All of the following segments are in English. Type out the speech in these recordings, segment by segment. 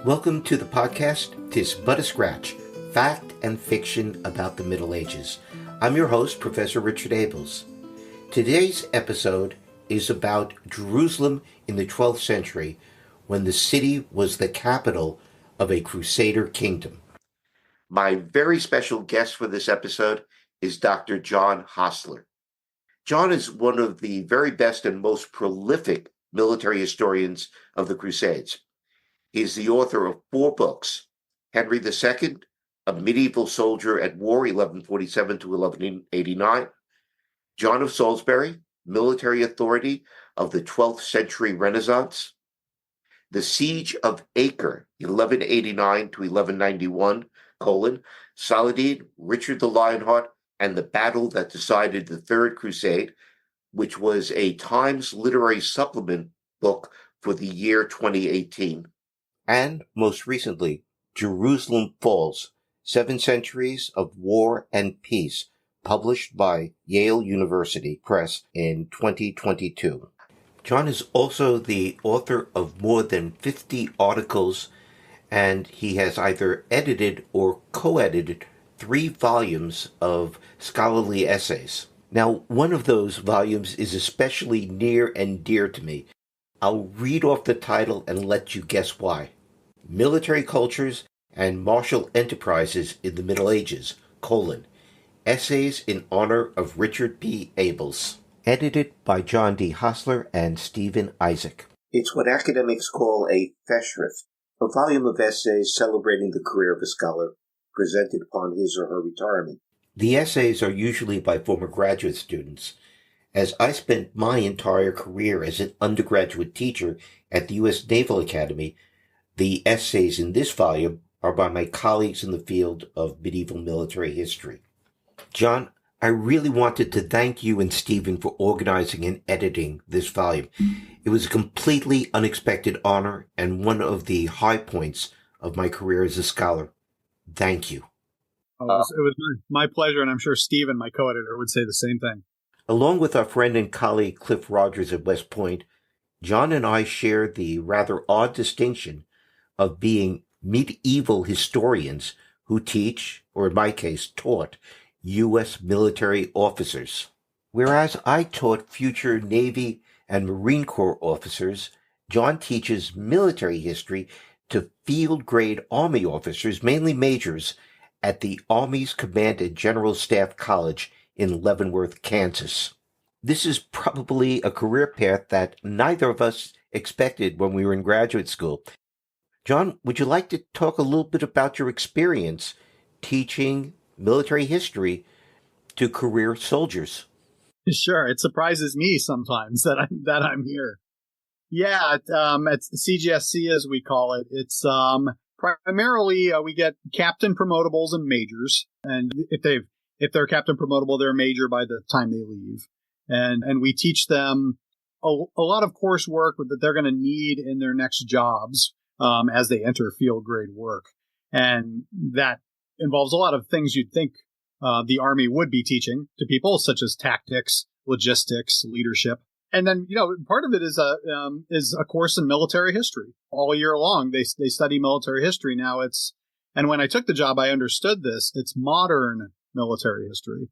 Welcome to the podcast, "Tis But a Scratch, Fact and Fiction About the Middle Ages." I'm your host, Professor Richard Abels. Today's episode is about Jerusalem in the 12th century, when the city was the capital of a crusader kingdom. My very special guest for this episode is Dr. John Hosler. John is one of the very best and most prolific military historians of the Crusades. He's the author of 4 books: Henry II, A Medieval Soldier at War, 1147 to 1189; John of Salisbury, Military Authority of the 12th Century Renaissance; The Siege of Acre, 1189 to 1191, Saladin, Richard the Lionheart, and the Battle That Decided the Third Crusade, which was a Times Literary Supplement book for the year 2018. And most recently, Jerusalem Falls, 7 Centuries of War and Peace, published by Yale University Press in 2022. John is also the author of more than 50 articles, and he has either edited or co-edited 3 volumes of scholarly essays. Now, one of those volumes is especially near and dear to me. I'll read off the title and let you guess why. Military Cultures and Martial Enterprises in the Middle Ages, Essays in Honor of Richard P. Abels. Edited by John D. Hosler and Stephen Isaac. It's what academics call a Festschrift, a volume of essays celebrating the career of a scholar, presented upon his or her retirement. The essays are usually by former graduate students. As I spent my entire career as an undergraduate teacher at the U.S. Naval Academy, the essays in this volume are by my colleagues in the field of medieval military history. John, I really wanted to thank you and Stephen for organizing and editing this volume. It was a completely unexpected honor and one of the high points of my career as a scholar. Thank you. It was my pleasure, and I'm sure Stephen, my co-editor, would say the same thing. Along with our friend and colleague Cliff Rogers at West Point, John and I share the rather odd distinction of being medieval historians who teach, or in my case, taught, U.S. military officers. Whereas I taught future Navy and Marine Corps officers, John teaches military history to field-grade Army officers, mainly majors, at the Army's Command and General Staff College in Leavenworth, Kansas. This is probably a career path that neither of us expected when we were in graduate school. John, would you like to talk a little bit about your experience teaching military history to career soldiers? Sure. It surprises me sometimes that I'm here. Yeah, it's CGSC, as we call it. It's primarily we get captain promotables and majors, and if they're captain promotable, they're a major by the time they leave, and we teach them a lot of coursework that they're going to need in their next jobs as they enter field grade work, and that involves a lot of things you'd think the Army would be teaching to people, such as tactics, logistics, leadership. And then, part of it is a course in military history. All year long, they study military history. Now and when I took the job, I understood this. It's modern military history.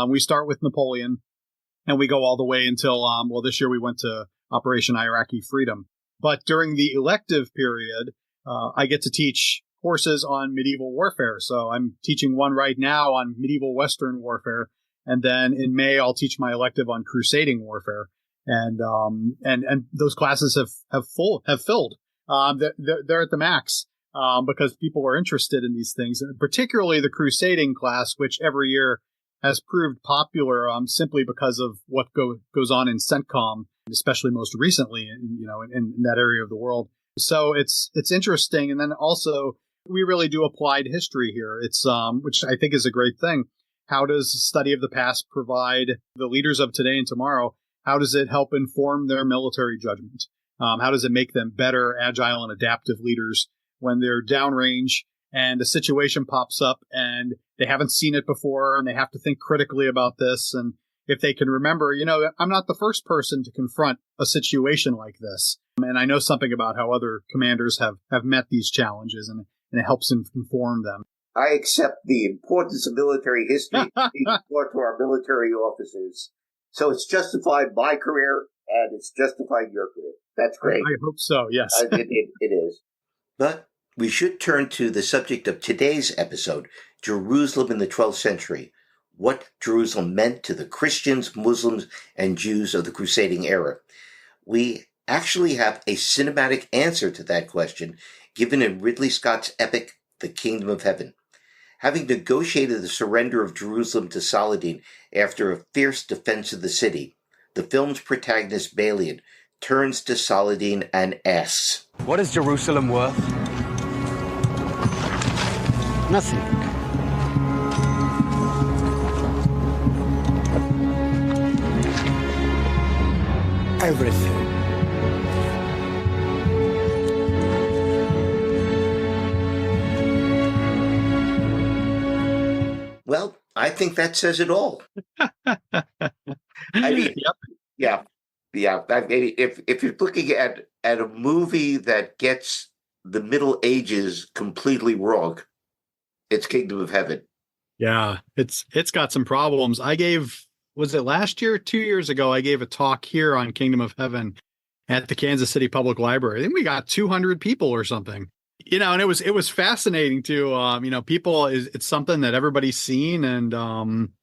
We start with Napoleon, and we go all the way until, this year we went to Operation Iraqi Freedom. But during the elective period, I get to teach courses on medieval warfare. So I'm teaching one right now on medieval Western warfare. And then in May, I'll teach my elective on crusading warfare. And those classes have filled. They're at the max, because people are interested in these things, and particularly the crusading class, which every year has proved popular, simply because of what goes on in CENTCOM, especially most recently in that area of the world. So it's interesting. And then also we really do applied history here. It's, which I think is a great thing. How does study of the past provide the leaders of today and tomorrow? How does it help inform their military judgment? How does it make them better, agile, and adaptive leaders when they're downrange and a situation pops up and they haven't seen it before and they have to think critically about this? And if they can remember, I'm not the first person to confront a situation like this. And And I know something about how other commanders have met these challenges, and it helps inform them. I accept the importance of military history being taught to our military officers. So it's justified my career, and it's justified your career. That's great. I hope so, yes. It is. But we should turn to the subject of today's episode, Jerusalem in the 12th century. What Jerusalem meant to the Christians, Muslims, and Jews of the crusading era. We actually have a cinematic answer to that question given in Ridley Scott's epic, The Kingdom of Heaven. Having negotiated the surrender of Jerusalem to Saladin after a fierce defense of the city, the film's protagonist Balian turns to Saladin and asks, "What is Jerusalem worth?" Nothing. Everything. Well, I think that says it all. I mean, Yep. yeah. I mean, if you're looking at a movie that gets the Middle Ages completely wrong, it's Kingdom of Heaven. Yeah, it's got some problems. Was it last year or 2 years ago, I gave a talk here on Kingdom of Heaven at the Kansas City Public Library. I think we got 200 people or something. And it was fascinating to, people, it's something that everybody's seen, and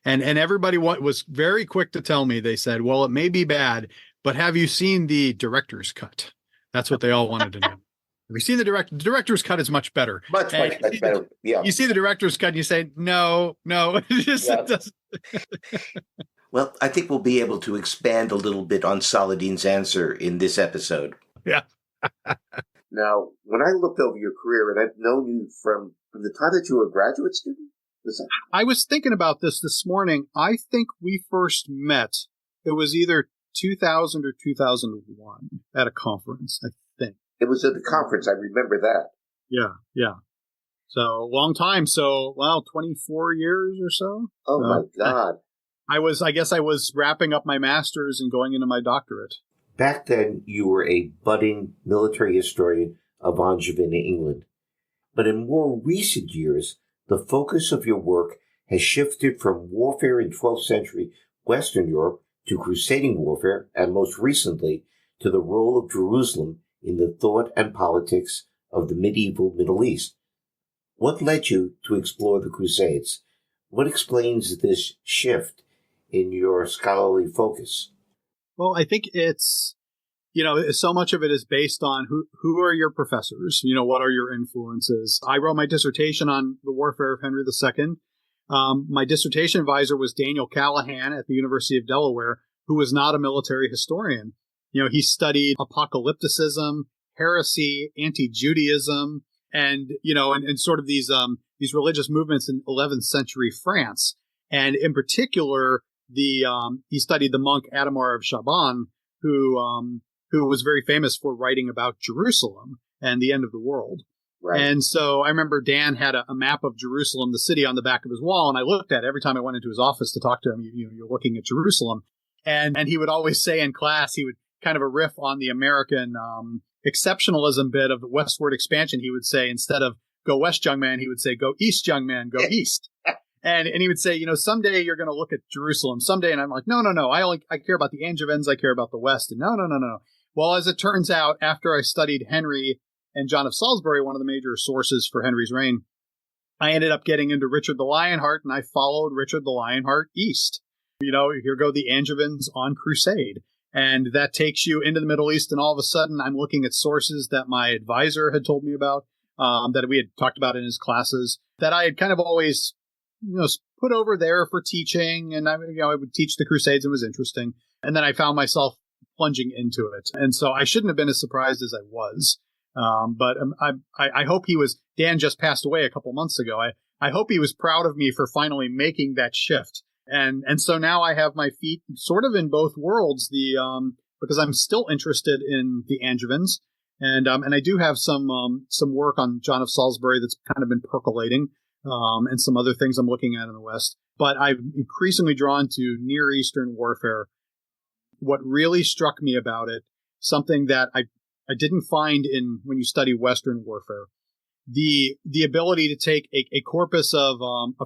everybody was very quick to tell me. They said, well, it may be bad, but have you seen the director's cut? That's what they all wanted to know. Have you seen the director's cut is much better. Much better. Yeah. You see the director's cut and you say, no, it doesn't. Well, I think we'll be able to expand a little bit on Saladin's answer in this episode. Yeah. Now, when I looked over your career, and I've known you from the time that you were a graduate student? I was thinking about this morning. I think we first met, it was either 2000 or 2001 at a conference, I think. It was at the conference. I remember that. Yeah. So, long time. So, 24 years or so. Oh, my God. I guess I was wrapping up my master's and going into my doctorate. Back then, you were a budding military historian of Angevin, England. But in more recent years, the focus of your work has shifted from warfare in 12th century Western Europe to crusading warfare, and most recently, to the role of Jerusalem in the thought and politics of the medieval Middle East. What led you to explore the Crusades? What explains this shift in your scholarly focus? Well, I think it's, so much of it is based on who are your professors? What are your influences? I wrote my dissertation on the warfare of Henry II. My dissertation advisor was Daniel Callahan at the University of Delaware, who was not a military historian. He studied apocalypticism, heresy, anti-Judaism, and sort of these religious movements in 11th century France. And in particular, he studied the monk Adhemar of Chaban, who was very famous for writing about Jerusalem and the end of the world. Right. And so I remember Dan had a map of Jerusalem, the city, on the back of his wall, and I looked at it every time I went into his office to talk to him. You're looking at Jerusalem, and he would always say in class, he would kind of a riff on the American exceptionalism bit of the westward expansion. He would say, instead of "go west, young man," he would say, "Go east, young man, go east." And he would say, someday you're going to look at Jerusalem someday. And I'm like, no. I care about the Angevins. I care about the West. And no. Well, as it turns out, after I studied Henry and John of Salisbury, one of the major sources for Henry's reign, I ended up getting into Richard the Lionheart, and I followed Richard the Lionheart east. Here go the Angevins on crusade. And that takes you into the Middle East. And all of a sudden, I'm looking at sources that my advisor had told me about, that we had talked about in his classes, that I had kind of always put over there for teaching, and I would teach the Crusades, and it was interesting. And then I found myself plunging into it, and so I shouldn't have been as surprised as I was. But I hope Dan just passed away a couple months ago. I hope he was proud of me for finally making that shift. And so now I have my feet sort of in both worlds. Because I'm still interested in the Angevins, and I do have some work on John of Salisbury that's kind of been percolating. And some other things I'm looking at in the West. But I'm increasingly drawn to Near Eastern warfare. What really struck me about it, something that I didn't find in when you study Western warfare. The ability to take a corpus of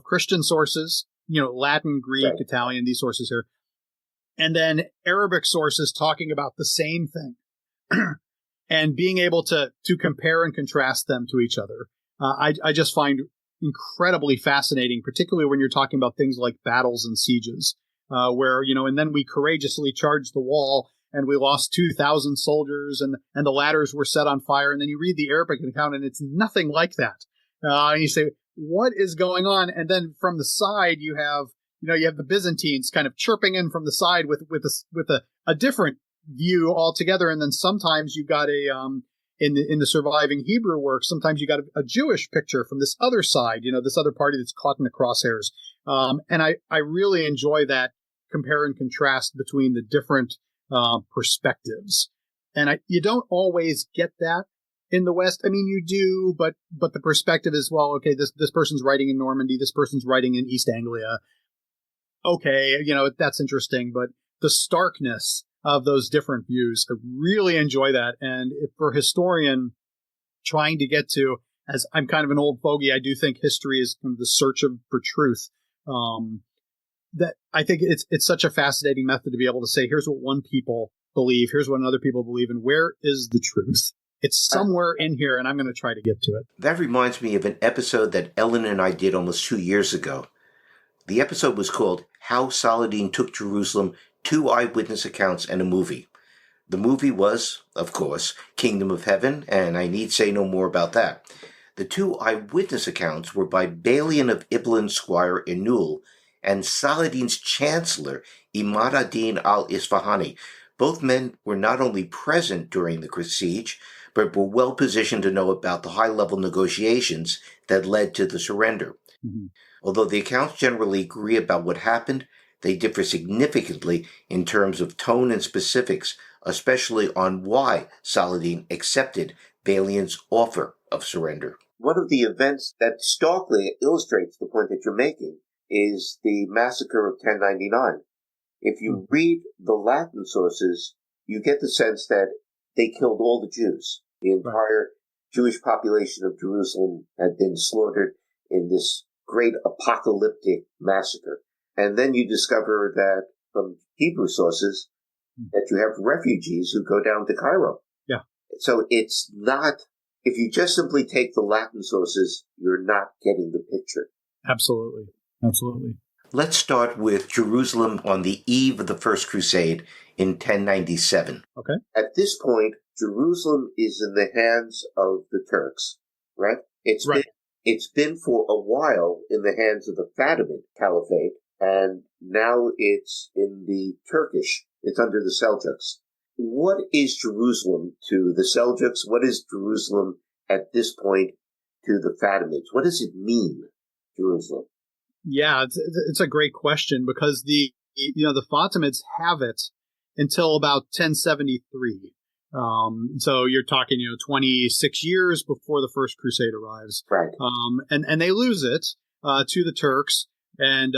Christian sources, Latin, Greek, right, Italian, these sources here, and then Arabic sources talking about the same thing, and being able to compare and contrast them to each other. I just find incredibly fascinating, particularly when you're talking about things like battles and sieges, where, and then we courageously charged the wall and we lost 2,000 soldiers and the ladders were set on fire. And then you read the Arabic account and it's nothing like that. And you say, what is going on? And then from the side, you have the Byzantines kind of chirping in from the side with a different view altogether. And then sometimes you got in the surviving Hebrew work, sometimes you got a Jewish picture from this other side, this other party that's caught in the crosshairs. And I really enjoy that compare and contrast between the different perspectives. And you don't always get that in the West. I mean, you do, but the perspective is, well, okay, this person's writing in Normandy, this person's writing in East Anglia. Okay, that's interesting, but the starkness of those different views, I really enjoy that. And if for a historian trying to get to, as I'm kind of an old fogey, I do think history is kind of the search for truth. That I think it's such a fascinating method to be able to say, here's what one people believe, here's what other people believe, and where is the truth? It's somewhere in here, and I'm going to try to get to it. That reminds me of an episode that Ellen and I did almost 2 years ago. The episode was called How Saladin Took Jerusalem, 2 Eyewitness Accounts and a Movie. The movie was, of course, Kingdom of Heaven, and I need say no more about that. The 2 eyewitness accounts were by Balian of Iblin's squire Enul and Saladin's chancellor, Imad ad-Din al-Isfahani. Both men were not only present during the siege, but were well positioned to know about the high-level negotiations that led to the surrender. Mm-hmm. Although the accounts generally agree about what happened, they differ significantly in terms of tone and specifics, especially on why Saladin accepted Balian's offer of surrender. One of the events that starkly illustrates the point that you're making is the massacre of 1099. If you read the Latin sources, you get the sense that they killed all the Jews. The entire Jewish population of Jerusalem had been slaughtered in this great apocalyptic massacre. And then you discover that from Hebrew sources that you have refugees who go down to Cairo. Yeah. So it's not, if you just simply take the Latin sources, you're not getting the picture. Absolutely. Absolutely. Let's start with Jerusalem on the eve of the First Crusade in 1097. Okay. At this point, Jerusalem is in the hands of the Turks, right? It's been for a while in the hands of the Fatimid Caliphate, and now it's in the Turkish. It's under the Seljuks. What is Jerusalem to the Seljuks? What is Jerusalem at this point to the Fatimids? What does it mean, Jerusalem? Yeah, it's a great question because the Fatimids have it until about 1073. So you're talking 26 years before the First Crusade arrives, right? And they lose it to the Turks, and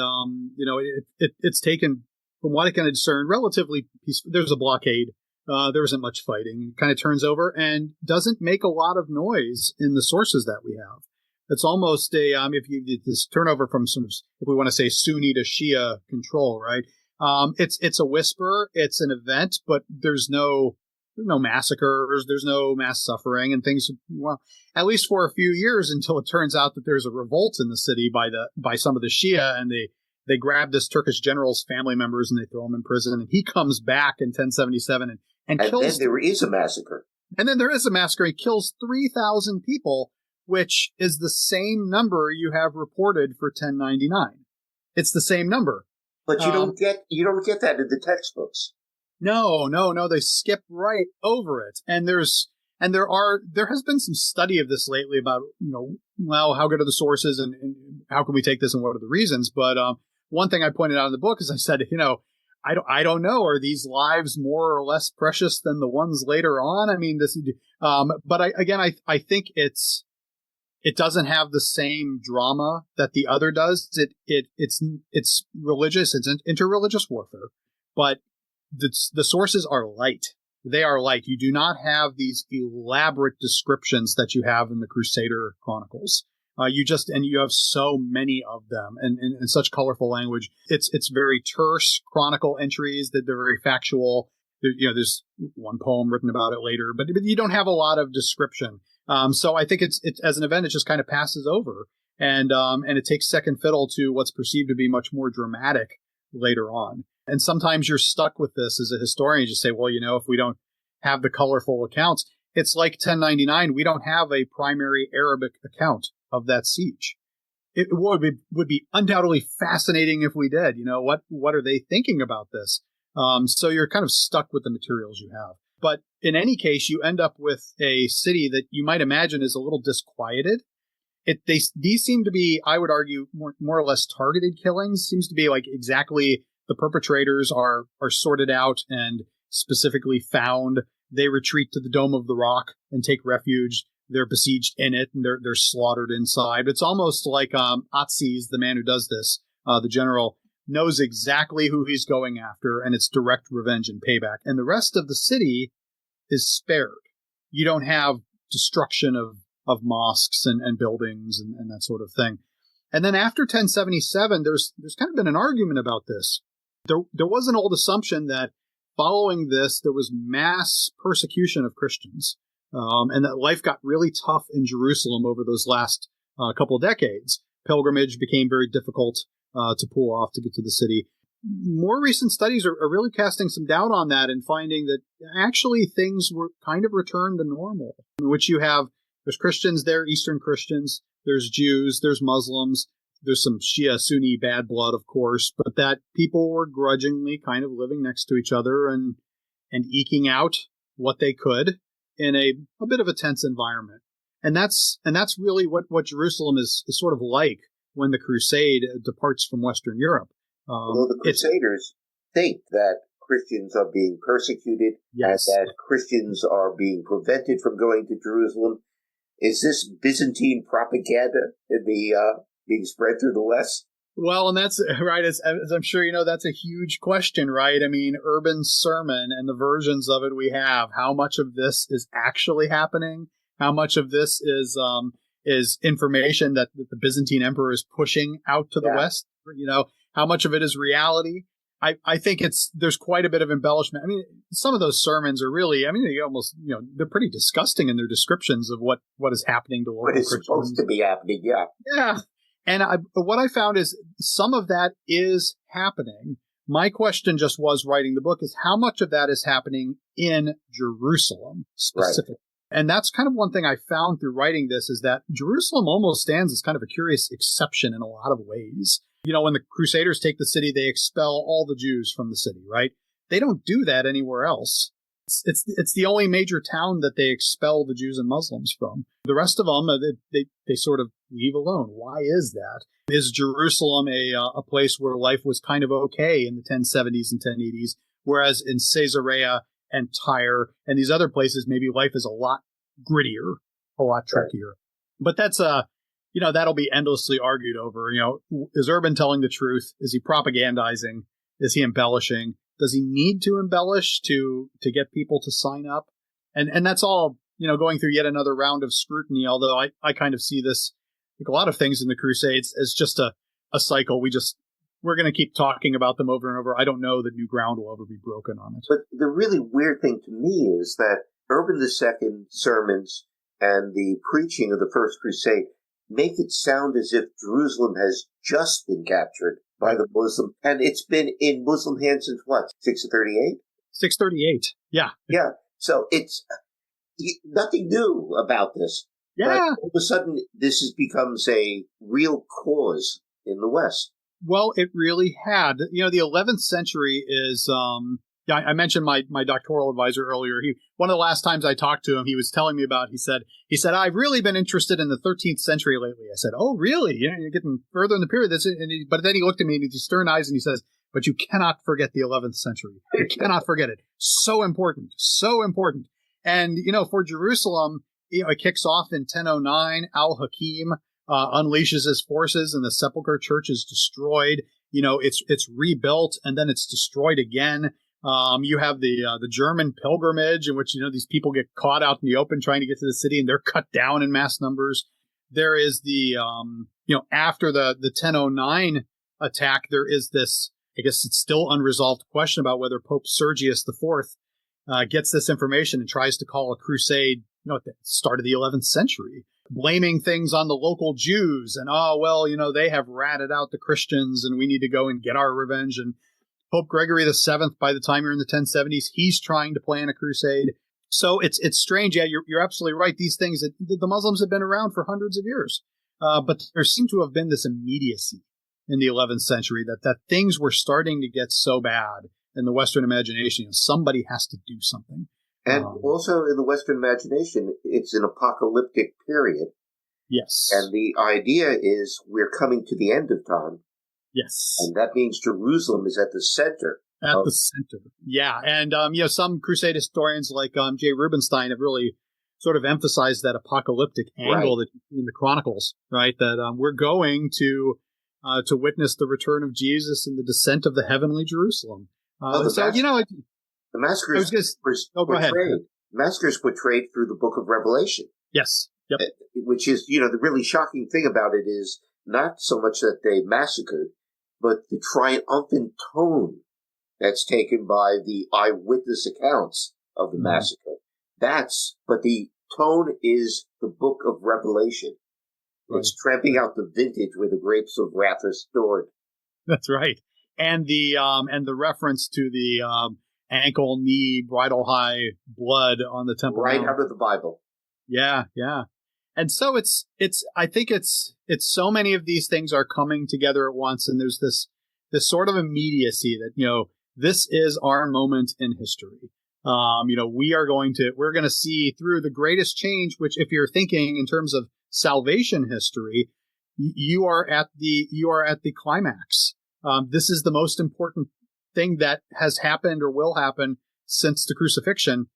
it's taken, from what I can discern, relatively peaceful. There's a blockade. There isn't much fighting. It kind of turns over and doesn't make a lot of noise in the sources that we have. It's almost if you did this turnover from some, if we want to say Sunni to Shia control, right? It's a whisper, it's an event, but there's no massacres, there's no mass suffering and things. Well, at least for a few years until it turns out that there's a revolt in the city by some of the Shia, and they grab this Turkish general's family members and they throw him in prison, and he comes back in 1077 and kills. And then there is a massacre. And then there is a massacre. He kills 3,000 people, which is the same number you have reported for 1099. It's the same number. But you don't get that in the textbooks. No. They skip right over it. And there has been some study of this lately about, how good are the sources and how can we take this and what are the reasons? But one thing I pointed out in the book is I said, I don't know. Are these lives more or less precious than the ones later on? I mean, but I think it doesn't have the same drama that the other does. It's religious. It's interreligious warfare, but the sources are light. they are light. You do not have these elaborate descriptions that you have in the Crusader Chronicles. You have so many of them and in such colorful language. It's very terse chronicle entries that they're very factual. There's one poem written about it later, but you don't have a lot of description. So I think it's as an event, it just kind of passes over and it takes second fiddle to what's perceived to be much more dramatic later on. And sometimes you're stuck with this as a historian. You just say, well, if we don't have the colorful accounts, it's like 1099. We don't have a primary Arabic account of that siege. It would be undoubtedly fascinating if we did. What are they thinking about this? So you're kind of stuck with the materials you have. But in any case, you end up with a city that you might imagine is a little disquieted. These seem to be, I would argue, more or less targeted killings. Seems to be like exactly the perpetrators are sorted out and specifically found. They retreat to the Dome of the Rock and take refuge. They're besieged in it and they're slaughtered inside. It's almost like Atsiz, the man who does this, the general, knows exactly who he's going after, and it's direct revenge and payback. And the rest of the city is spared. You don't have destruction of mosques and buildings and that sort of thing. And then after 1077, there's kind of been an argument about this. There was an old assumption that following this, there was mass persecution of Christians, and that life got really tough in Jerusalem over those last couple of decades. Pilgrimage became very difficult to pull off to get to the city. More recent studies are really casting some doubt on that and finding that actually things were kind of returned to normal, in which there's Christians there, Eastern Christians, there's Jews, there's Muslims, there's some Shia Sunni bad blood, of course, but that people were grudgingly kind of living next to each other and eking out what they could in a bit of a tense environment. And that's really what Jerusalem is sort of like when the crusade departs from Western Europe. Although the Crusaders think that Christians are being persecuted, yes, and that Christians are being prevented from going to Jerusalem. Is this Byzantine propaganda being spread through the West? Well, and that's right. As I'm sure you know, that's a huge question, right? I mean, Urban's sermon and the versions of it we have. How much of this is actually happening? How much of this is information that the Byzantine emperor is pushing out to the West? How much of it is reality? I think there's quite a bit of embellishment. I mean, some of those sermons are really, they almost, they're pretty disgusting in their descriptions of what is happening to local Christians. What is supposed to be happening, yeah. Yeah. And what I found is some of that is happening. My question just was writing the book is how much of that is happening in Jerusalem specifically? Right. And that's kind of one thing I found through writing this is that Jerusalem almost stands as kind of a curious exception in a lot of ways. When the Crusaders take the city, they expel all the Jews from the city, right? They don't do that anywhere else. It's the only major town that they expel the Jews and Muslims from. The rest of them, they sort of leave alone. Why is that? Is Jerusalem a place where life was kind of okay in the 1070s and 1080s, whereas in Caesarea and Tyre and these other places, maybe life is a lot grittier, a lot trickier. Right. But that's that'll be endlessly argued over. Is Urban telling the truth? Is he propagandizing? Is he embellishing? Does he need to embellish to get people to sign up? And that's all, going through yet another round of scrutiny, although I kind of see this, like a lot of things in the Crusades, as just a cycle. We're going to keep talking about them over and over. I don't know that new ground will ever be broken on it. But the really weird thing to me is that Urban II's sermons and the preaching of the First Crusade make it sound as if Jerusalem has just been captured by the Muslim, and it's been in Muslim hands since what, 638? 638, yeah. Yeah, so it's nothing new about this. Yeah. But all of a sudden, this becomes a real cause in the West. Well, it really had. The 11th century is... I mentioned my doctoral advisor earlier. One of the last times I talked to him, he was telling me about, he said, I've really been interested in the 13th century lately. I said, oh, really? You're getting further in the period. But then he looked at me with these stern eyes and he says, but you cannot forget the 11th century. You cannot forget it. So important. So important. And, for Jerusalem, it kicks off in 1009. Al-Hakim unleashes his forces and the Sepulchre Church is destroyed. It's rebuilt and then it's destroyed again. You have the German pilgrimage, in which these people get caught out in the open trying to get to the city, and they're cut down in mass numbers. There is the after the 1009 attack, there is this, I guess it's still unresolved question about whether Pope Sergius IV gets this information and tries to call a crusade, at the start of the 11th century, blaming things on the local Jews and, they have ratted out the Christians and we need to go and get our revenge. And Pope Gregory VII, by the time you're in the 1070s, he's trying to plan a crusade. So it's strange. Yeah, you're absolutely right. These things, the Muslims have been around for hundreds of years. But there seemed to have been this immediacy in the 11th century that things were starting to get so bad in the Western imagination. Somebody has to do something. And also in the Western imagination, it's an apocalyptic period. Yes. And the idea is we're coming to the end of time. Yes. And that means Jerusalem is at the center. The center. Yeah. And, some Crusade historians like J. Rubinstein have really sort of emphasized that apocalyptic angle that you see in the Chronicles, right? That we're going to witness the return of Jesus and the descent of the heavenly Jerusalem. The massacres massacres portrayed through the Book of Revelation. Yes. Yep. Which is, the really shocking thing about it is not so much that they massacred, but the triumphant tone that's taken by the eyewitness accounts of the massacre. But the tone is the Book of Revelation. Right. It's tramping out the vintage where the grapes of wrath are stored. That's right. And the reference to the ankle, knee, bridle high blood on the Temple Mount. Right out of the Bible. Yeah, yeah. And so I think it's so many of these things are coming together at once, and there's this sort of immediacy that, this is our moment in history. We're going to see through the greatest change, which if you're thinking in terms of salvation history, you are at the climax. This is the most important thing that has happened or will happen since the crucifixion.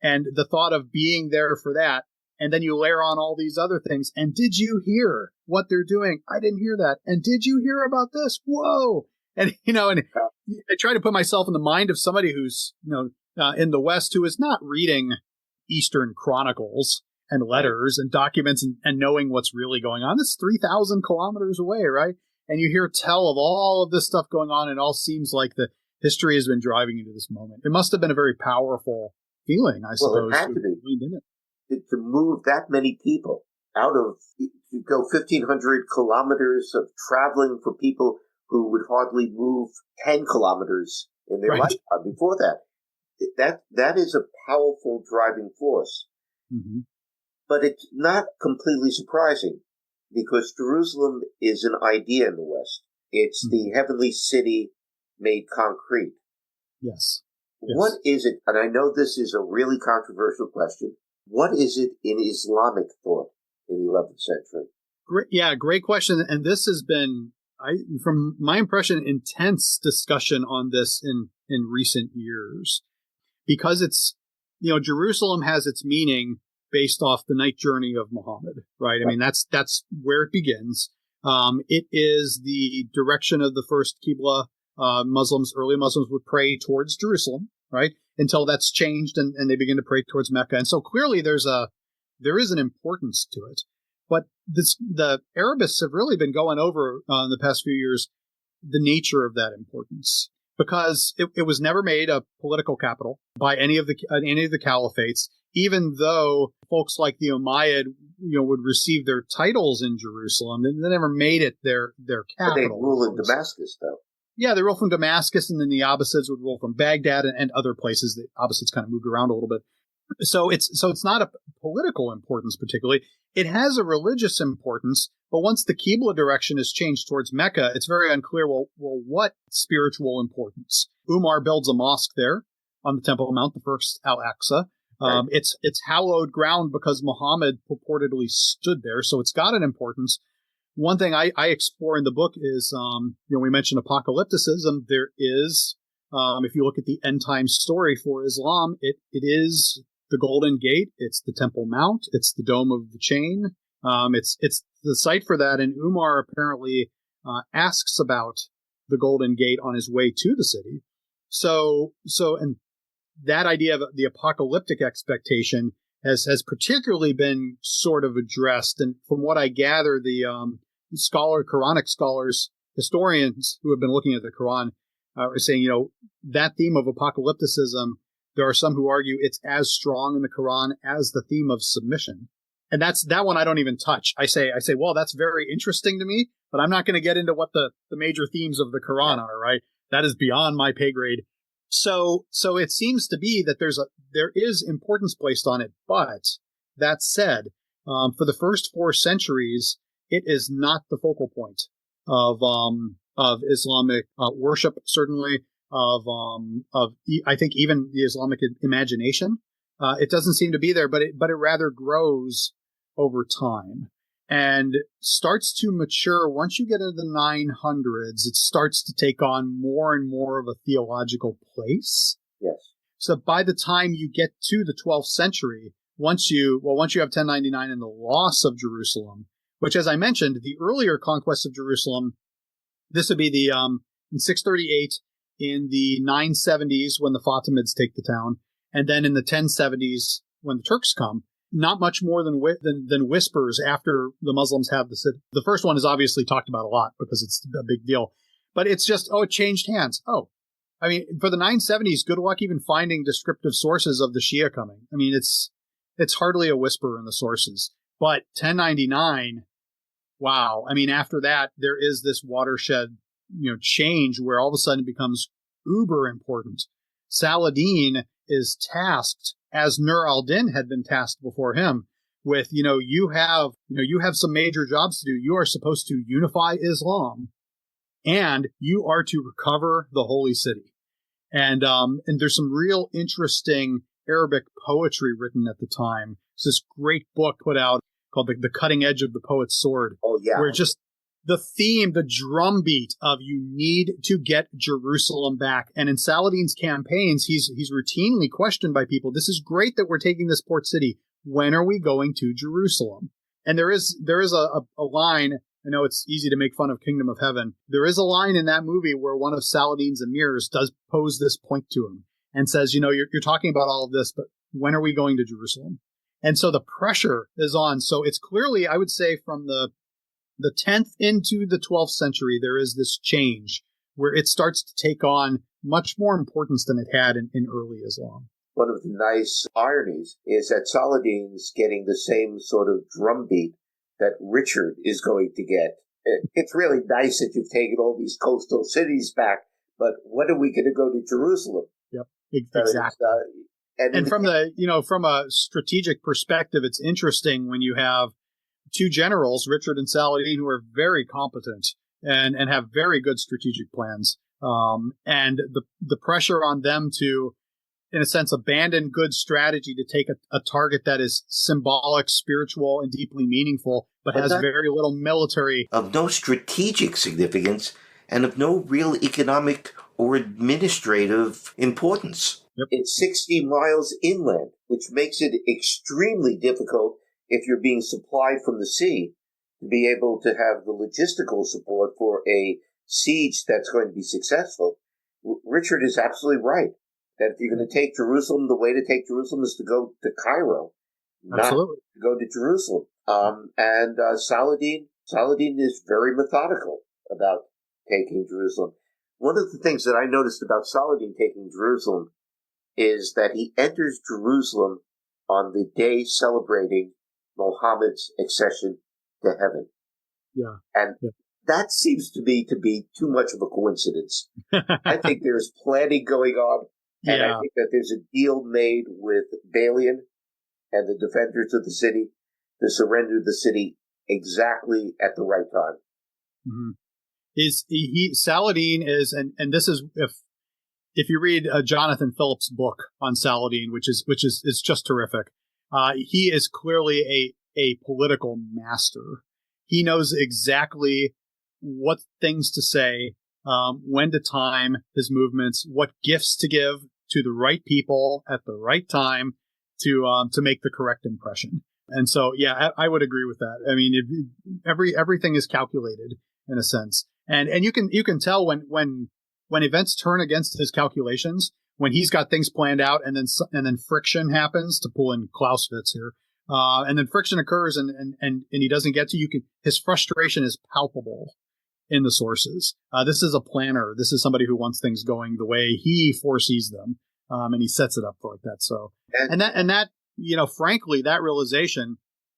And the thought of being there for that, and then you layer on all these other things. And did you hear what they're doing? I didn't hear that. And did you hear about this? Whoa. And, I try to put myself in the mind of somebody who's, in the West who is not reading Eastern chronicles and letters and documents and knowing what's really going on. This is 3,000 kilometers away, right? And you hear tell of all of this stuff going on, and it all seems like the history has been driving you to this moment. It must have been a very powerful feeling, I suppose. Well, it had to be. To move that many people out of, to go 1,500 kilometers of traveling for people who would hardly move 10 kilometers in their lifetime before that. That is a powerful driving force. Mm-hmm. But it's not completely surprising, because Jerusalem is an idea in the West. It's the heavenly city made concrete. Yes. What is it? And I know this is a really controversial question. What is it in Islamic thought in the 11th century? Great question. And this has been, from my impression, intense discussion on this in recent years, because it's, Jerusalem has its meaning based off the night journey of Muhammad, right? I mean, that's where it begins. It is the direction of the first Qibla. Early Muslims would pray towards Jerusalem, right? Until that's changed and they begin to pray towards Mecca. And so clearly there is an importance to it. But the Arabists have really been going over in the past few years the nature of that importance, because it was never made a political capital by any of the caliphates, even though folks like the Umayyad, would receive their titles in Jerusalem. They never made it their capital. But they rule in Damascus, though. Yeah, they rule from Damascus, and then the Abbasids would rule from Baghdad and other places. The Abbasids kind of moved around a little bit. So it's not a political importance particularly. It has a religious importance, but once the Qibla direction is changed towards Mecca, it's very unclear, well, what spiritual importance? Umar builds a mosque there on the Temple Mount, the first Al-Aqsa. Right. It's hallowed ground because Muhammad purportedly stood there, so it's got an importance. One thing I explore in the book is, we mentioned apocalypticism. There is, if you look at the end time story for Islam, it is the Golden Gate. It's the Temple Mount. It's the Dome of the Chain. It's the site for that. And Umar apparently asks about the Golden Gate on his way to the city. And that idea of the apocalyptic expectation has particularly been sort of addressed. And from what I gather, the Quranic scholars, historians who have been looking at the Quran are saying, that theme of apocalypticism, there are some who argue it's as strong in the Quran as the theme of submission. And that one I don't even touch. I say, well, that's very interesting to me, but I'm not going to get into what the major themes of the Quran are, right? That is beyond my pay grade. So it seems to be that there is importance placed on it. But that said, for the first 4 centuries, it is not the focal point of Islamic worship, certainly I think even the Islamic imagination. It doesn't seem to be there, but it rather grows over time and starts to mature. Once you get into the 900s, it starts to take on more and more of a theological place. Yes. So by the time you get to the 12th century, once you have 1099 and the loss of Jerusalem, which, as I mentioned, the earlier conquest of Jerusalem, this would be in 638, in the 970s when the Fatimids take the town, and then in the 1070s when the Turks come. Not much more than whispers after the Muslims have the city. The first one is obviously talked about a lot because it's a big deal, but it's just, it changed hands. I mean, for the 970s, good luck even finding descriptive sources of the Shia coming. I mean, it's hardly a whisper in the sources. But 1099, wow. I mean, after that, there is this watershed, change where all of a sudden it becomes uber important. Saladin is tasked, as Nur al-Din had been tasked before him, with, you have some major jobs to do. You are supposed to unify Islam, and you are to recover the holy city. And there's some real interesting Arabic poetry written at the time. It's this great book put out called The Cutting Edge of the Poet's Sword. Oh, yeah. Where just the theme, the drumbeat of you need to get Jerusalem back. And in Saladin's campaigns, he's routinely questioned by people. This is great that we're taking this port city. When are we going to Jerusalem? And there is a line. I know it's easy to make fun of Kingdom of Heaven. There is a line in that movie where one of Saladin's emirs does pose this point to him and says, you're talking about all of this, but when are we going to Jerusalem? And so the pressure is on. So it's clearly, I would say, from the 10th into the 12th century, there is this change where it starts to take on much more importance than it had in early Islam. One of the nice ironies is that Saladin's getting the same sort of drumbeat that Richard is going to get. It's really nice that you've taken all these coastal cities back, but when are we going to go to Jerusalem? Yep, exactly. And from from a strategic perspective, it's interesting when you have 2 generals, Richard and Saladin, who are very competent and have very good strategic plans. And the pressure on them to, in a sense, abandon good strategy to take a target that is symbolic, spiritual, and deeply meaningful, but has very little military. Of no strategic significance and of no real economic or administrative importance. Yep. It's 60 miles inland, which makes it extremely difficult if you're being supplied from the sea to be able to have the logistical support for a siege that's going to be successful. Richard is absolutely right that if you're going to take Jerusalem, the way to take Jerusalem is to go to Cairo, not to go to Jerusalem. And Saladin is very methodical about taking Jerusalem. One of the things that I noticed about Saladin taking Jerusalem is that he enters Jerusalem on the day celebrating Muhammad's accession to heaven. Yeah. And that seems to be too much of a coincidence. I think there's planning going on, and I think that there's a deal made with Balian and the defenders of the city to surrender the city exactly at the right time. Mm-hmm. Saladin is, and this is, if you read Jonathan Phillips' book on Saladin, which is just terrific, he is clearly a political master. He knows exactly what things to say, when to time his movements, what gifts to give to the right people at the right time to make the correct impression. And so, I would agree with that. I mean, everything is calculated in a sense, and you can tell when when events turn against his calculations, when he's got things planned out and then friction happens, to pull in Clausewitz here, and then friction occurs and he doesn't get to, his frustration is palpable in the sources. This is a planner. This is somebody who wants things going the way he foresees them. And he sets it up like that. So, and that, frankly, that realization,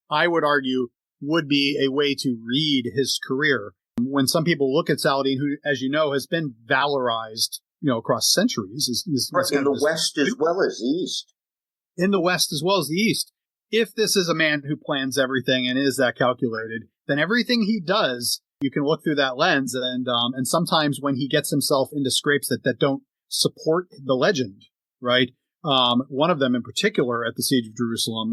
I would argue, would be a way to read his career. When some people look at Saladin, who, as you know, has been valorized, across centuries, is in the West as well as the East. In the West as well as the East. If this is a man who plans everything and is that calculated, then everything he does, you can look through that lens. And sometimes when he gets himself into scrapes that don't support the legend, right? One of them in particular at the Siege of Jerusalem,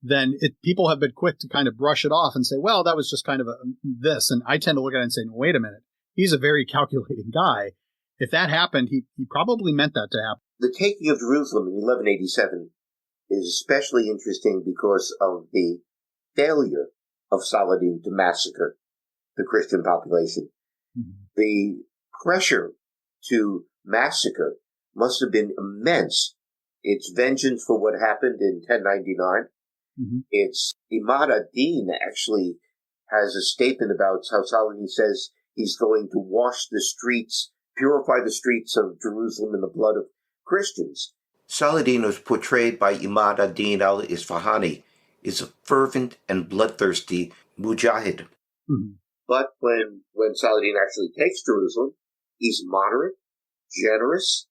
then people have been quick to kind of brush it off and say, well, that was just kind of this. And I tend to look at it and say, no, wait a minute. He's a very calculating guy. If that happened, he probably meant that to happen. The taking of Jerusalem in 1187 is especially interesting because of the failure of Saladin to massacre the Christian population. Mm-hmm. The pressure to massacre must have been immense. It's vengeance for what happened in 1099. Mm-hmm. It's Imad ad-Din actually has a statement about how Saladin says he's going to wash the streets, purify the streets of Jerusalem in the blood of Christians. Saladin was portrayed by Imad ad-Din al-Isfahani as a fervent and bloodthirsty mujahid. Mm-hmm. But when Saladin actually takes Jerusalem, he's moderate, generous.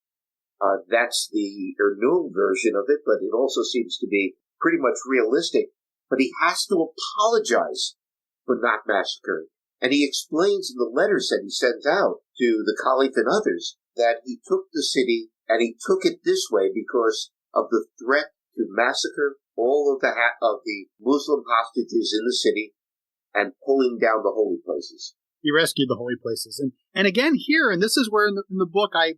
That's the Ernul version of it, but it also seems to be pretty much realistic. But he has to apologize for not massacring. And he explains in the letters that he sends out to the Caliph and others that he took the city, and he took it this way because of the threat to massacre all of the Muslim hostages in the city and pulling down the holy places. He rescued the holy places. And again here, and this is where in the book I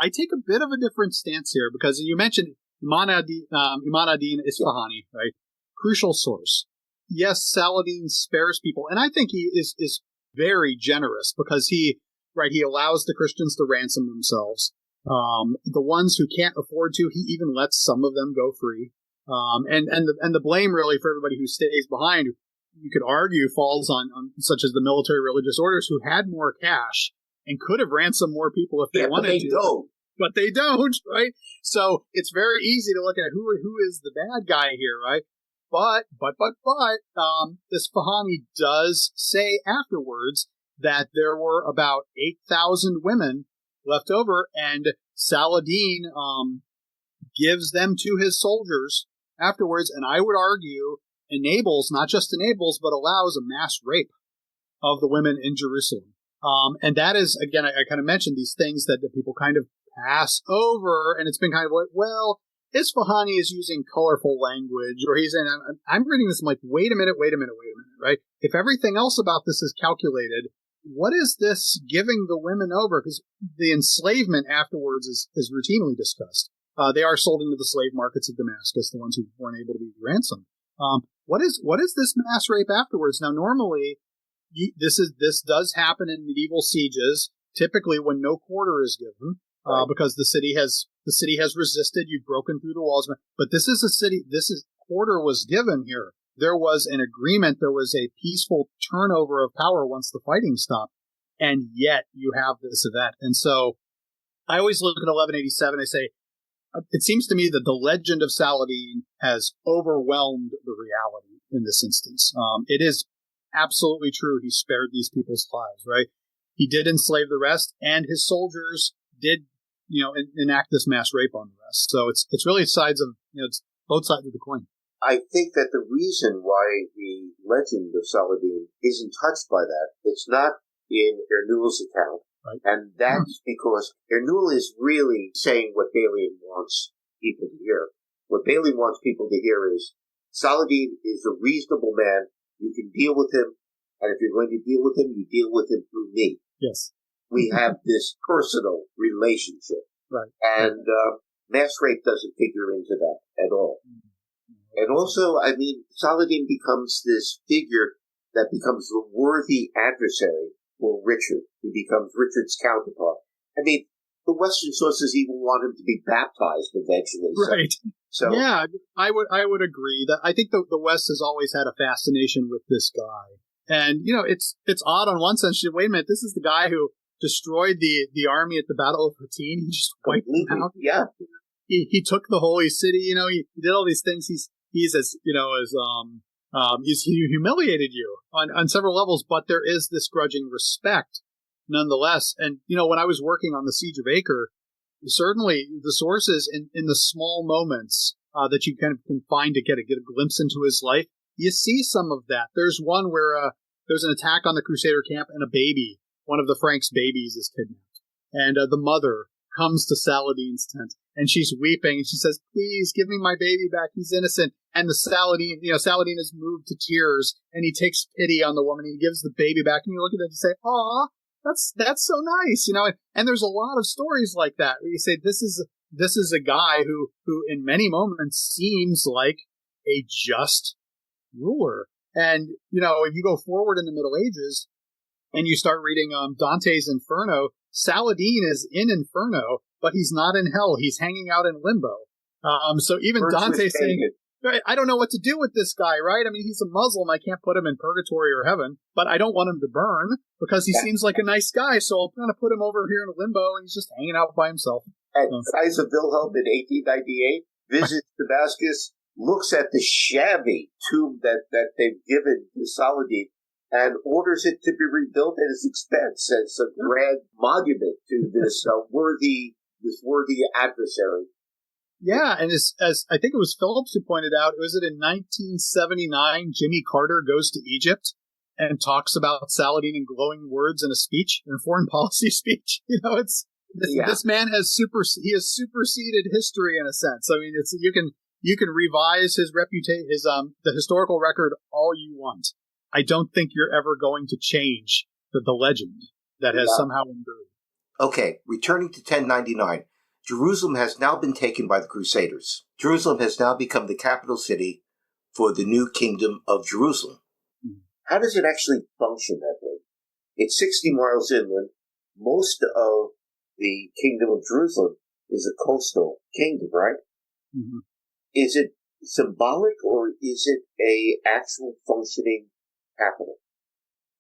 take a bit of a different stance here, because you mentioned Imad ad-Din Isfahani, right? Crucial source. Yes, Saladin spares people, and I think he is very generous because he allows the Christians to ransom themselves. The ones who can't afford to, he even lets some of them go free. And the blame really for everybody who stays behind, you could argue, falls on such as the military religious orders who had more cash and could have ransomed more people if they wanted to. But they don't, right? So it's very easy to look at who is the bad guy here, right? But Isfahani does say afterwards that there were about 8,000 women left over, and Saladin gives them to his soldiers afterwards, and I would argue not just enables, but allows a mass rape of the women in Jerusalem. And that is, again, I kind of mentioned these things that people kind of pass over, and it's been kind of like, well, Isfahani is using colorful language, or he's saying, I'm reading this, I'm like, wait a minute, right? If everything else about this is calculated, what is this giving the women over? Because the enslavement afterwards is routinely discussed. They are sold into the slave markets of Damascus, the ones who weren't able to be ransomed. What is this mass rape afterwards? Now, normally, this does happen in medieval sieges, typically when no quarter is given, because the city has resisted. You've broken through the walls, but this is a city. Quarter was given here. There was an agreement. There was a peaceful turnover of power once the fighting stopped, and yet you have this event. And so, I always look at 1187. I say, it seems to me that the legend of Saladin has overwhelmed the reality in this instance. It is absolutely true. He spared these people's lives, right? He did enslave the rest, and his soldiers did, enact this mass rape on the rest. So it's really it's both sides of the coin. I think that the reason why the legend of Saladin isn't touched by that, it's not in Ernul's account. Right. And that's because Ernul is really saying what Balian wants people to hear. What Balian wants people to hear is Saladin is a reasonable man. You can deal with him. And if you're going to deal with him, you deal with him through me. Yes. We have this personal relationship. Right. And mass rape doesn't figure into that at all. Mm-hmm. And also, Saladin becomes this figure that becomes the worthy adversary for Richard. He becomes Richard's counterpart. the Western sources even want him to be baptized eventually. Right. So yeah, I would agree that I think the West has always had a fascination with this guy. And, it's odd on one sense. Wait a minute, this is the guy who destroyed the army at the Battle of Hattin. He just wiped them out. Yeah. He took the holy city, he did all these things. He's he humiliated you on several levels, but there is this grudging respect nonetheless. And, when I was working on the Siege of Acre, certainly the sources in the small moments that you kind of can find to get a glimpse into his life, you see some of that. There's one where there's an attack on the Crusader camp and a baby, one of the Franks' babies, is kidnapped. And the mother comes to Saladin's tent and she's weeping and she says, "Please give me my baby back. He's innocent." And Saladin is moved to tears and he takes pity on the woman. He gives the baby back and you look at that and say, "Aw, that's so nice." And there's a lot of stories like that where you say, this is a guy who in many moments seems like a just ruler. And, if you go forward in the Middle Ages and you start reading Dante's Inferno, Saladin is in Inferno, but he's not in hell. He's hanging out in limbo. So even Dante's saying, I don't know what to do with this guy, right? I mean, he's a Muslim. I can't put him in purgatory or heaven, but I don't want him to burn because he seems like a nice guy. So I'm going to put him over here in limbo and he's just hanging out by himself. And Kaiser Wilhelm in 1898 visits Damascus, looks at the shabby tomb that they've given to Saladin, and orders it to be rebuilt at his expense as a grand monument to this worthy adversary. Yeah, and as I think it was Phillips who pointed out, was it in 1979, Jimmy Carter goes to Egypt and talks about Saladin in glowing words in a speech, in a foreign policy speech. This man has superseded history in a sense. I mean, you can revise his reputation, the historical record all you want. I don't think you're ever going to change the legend that has somehow endured. Okay, returning to 1099. Jerusalem has now been taken by the Crusaders. Jerusalem has now become the capital city for the new kingdom of Jerusalem. Mm-hmm. How does it actually function that way? It's 60 miles inland. Most of the kingdom of Jerusalem is a coastal kingdom, right? Mm-hmm. Is it symbolic or is it a actual functioning capital?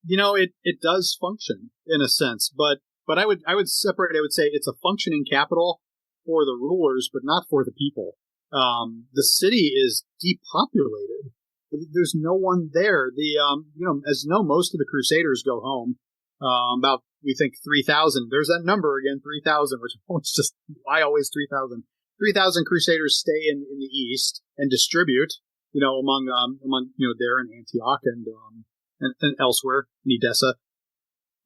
It does function in a sense, but I would separate. I would say it's a functioning capital for the rulers, but not for the people. The city is depopulated. There's no one there. As you know, most of the Crusaders go home. About, we think 3,000. There's that number again, 3,000, which is just, why always 3,000? 3,000 Crusaders stay in the East and distribute, among there in Antioch and elsewhere in Edessa.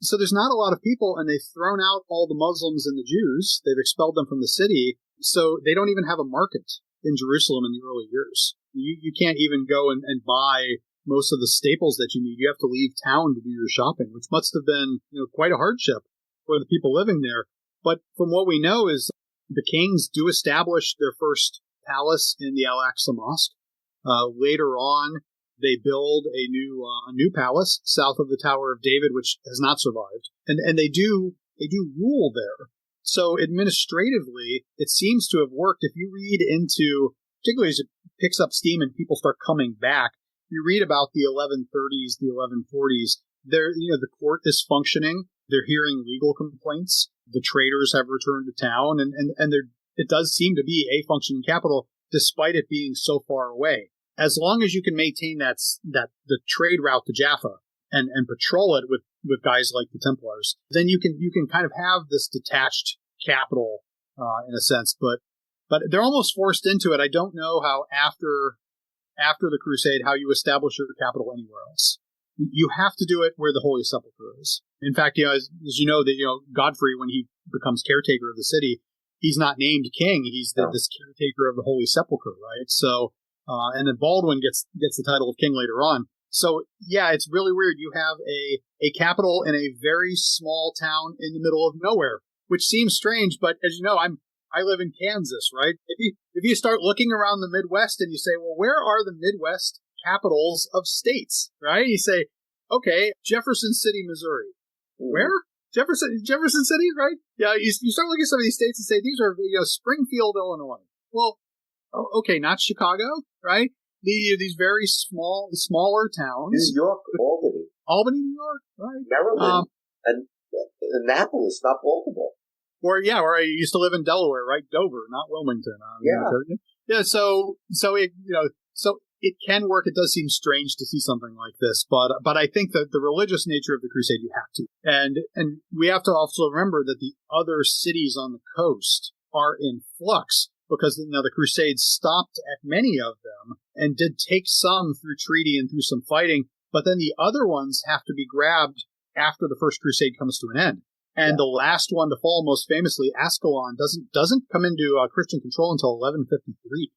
So there's not a lot of people, and they've thrown out all the Muslims and the Jews. They've expelled them from the city, so they don't even have a market in Jerusalem in the early years. You can't even go and buy most of the staples that you need. You have to leave town to do your shopping, which must have been quite a hardship for the people living there. But from what we know is the kings do establish their first palace in the Al-Aqsa Mosque. Later on, they build a new palace south of the Tower of David, which has not survived, and they do rule there. So administratively, it seems to have worked. If you read into, particularly as it picks up steam and people start coming back, you read about the 1130s, the 1140s. The court is functioning. They're hearing legal complaints. The traders have returned to town, and it does seem to be a functioning capital, despite it being so far away. As long as you can maintain the trade route to Jaffa and patrol it with guys like the Templars, then you can kind of have this detached capital in a sense. But they're almost forced into it. I don't know how after the Crusade how you establish your capital anywhere else. You have to do it where the Holy Sepulchre is. In fact, as you know, that Godfrey, when he becomes caretaker of the city, he's not named king. He's this caretaker of the Holy Sepulchre, right? So. And then Baldwin gets the title of king later on. So, yeah, it's really weird. You have a capital in a very small town in the middle of nowhere, which seems strange. But as you know, I live in Kansas, right? If you start looking around the Midwest and you say, well, where are the Midwest capitals of states, right? You say, okay, Jefferson City, Missouri. Where? Jefferson City, right? Yeah, you start looking at some of these states and say, these are, Springfield, Illinois. Well, okay, not Chicago, right? These very smaller towns. New York, Albany, New York, right? Maryland, and Annapolis, not Baltimore. Or I used to live in Delaware, right? Dover, not Wilmington. Yeah. So it can work. It does seem strange to see something like this, but I think that the religious nature of the crusade, you have to, and we have to also remember that the other cities on the coast are in flux because the crusades stopped at many of them and did take some through treaty and through some fighting, but then the other ones have to be grabbed after the first crusade comes to an end. And the last one to fall, most famously, Ascalon, doesn't come into Christian control until 1153.